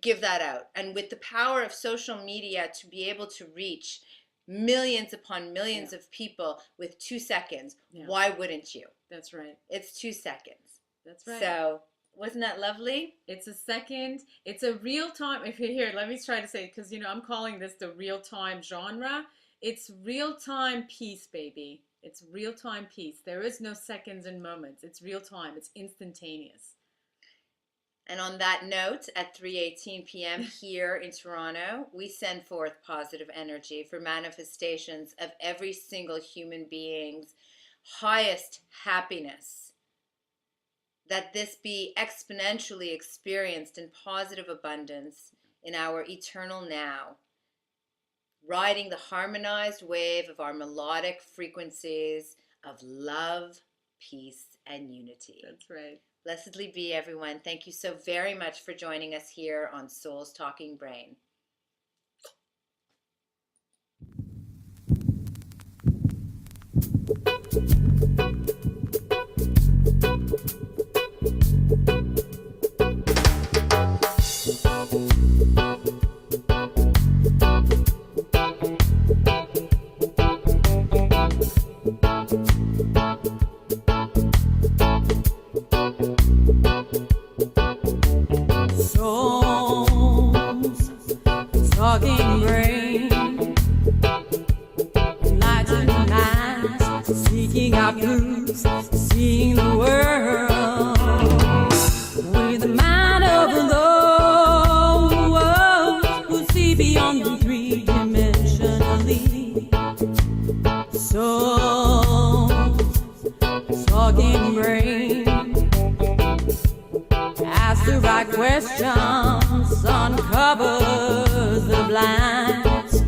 Speaker 1: give that out. And with the power of social media to be able to reach millions upon millions of people with 2 seconds, why wouldn't you?
Speaker 2: That's right.
Speaker 1: It's 2 seconds.
Speaker 2: That's right.
Speaker 1: So, wasn't that lovely?
Speaker 2: It's a second. It's a real time. If you're here, let me try to say, because I'm calling this the real time genre. It's real time peace, baby. It's real time peace. There is no seconds and moments. It's real time. It's instantaneous.
Speaker 1: And on that note, at 3:18 p.m. here in Toronto, we send forth positive energy for manifestations of every single human being's highest happiness. That this be exponentially experienced in positive abundance in our eternal now, riding the harmonized wave of our melodic frequencies of love, peace, and unity.
Speaker 2: That's right.
Speaker 1: Blessedly be, everyone. Thank you so very much for joining us here on Soul's Talking Brain.
Speaker 3: Soul's talking brain, enlightened minds, seeking out truths, seeing the world with the mind of those who see beyond the three-dimensionally. Soul's talking brain. Ask the right questions, uncovers the blinds.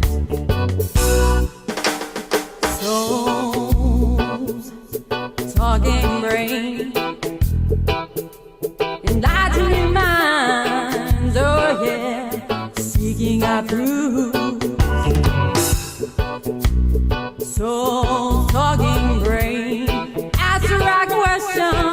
Speaker 3: Soul's talking brain, enlightening minds, oh yeah, seeking out truth. Soul's talking brain, ask the right questions.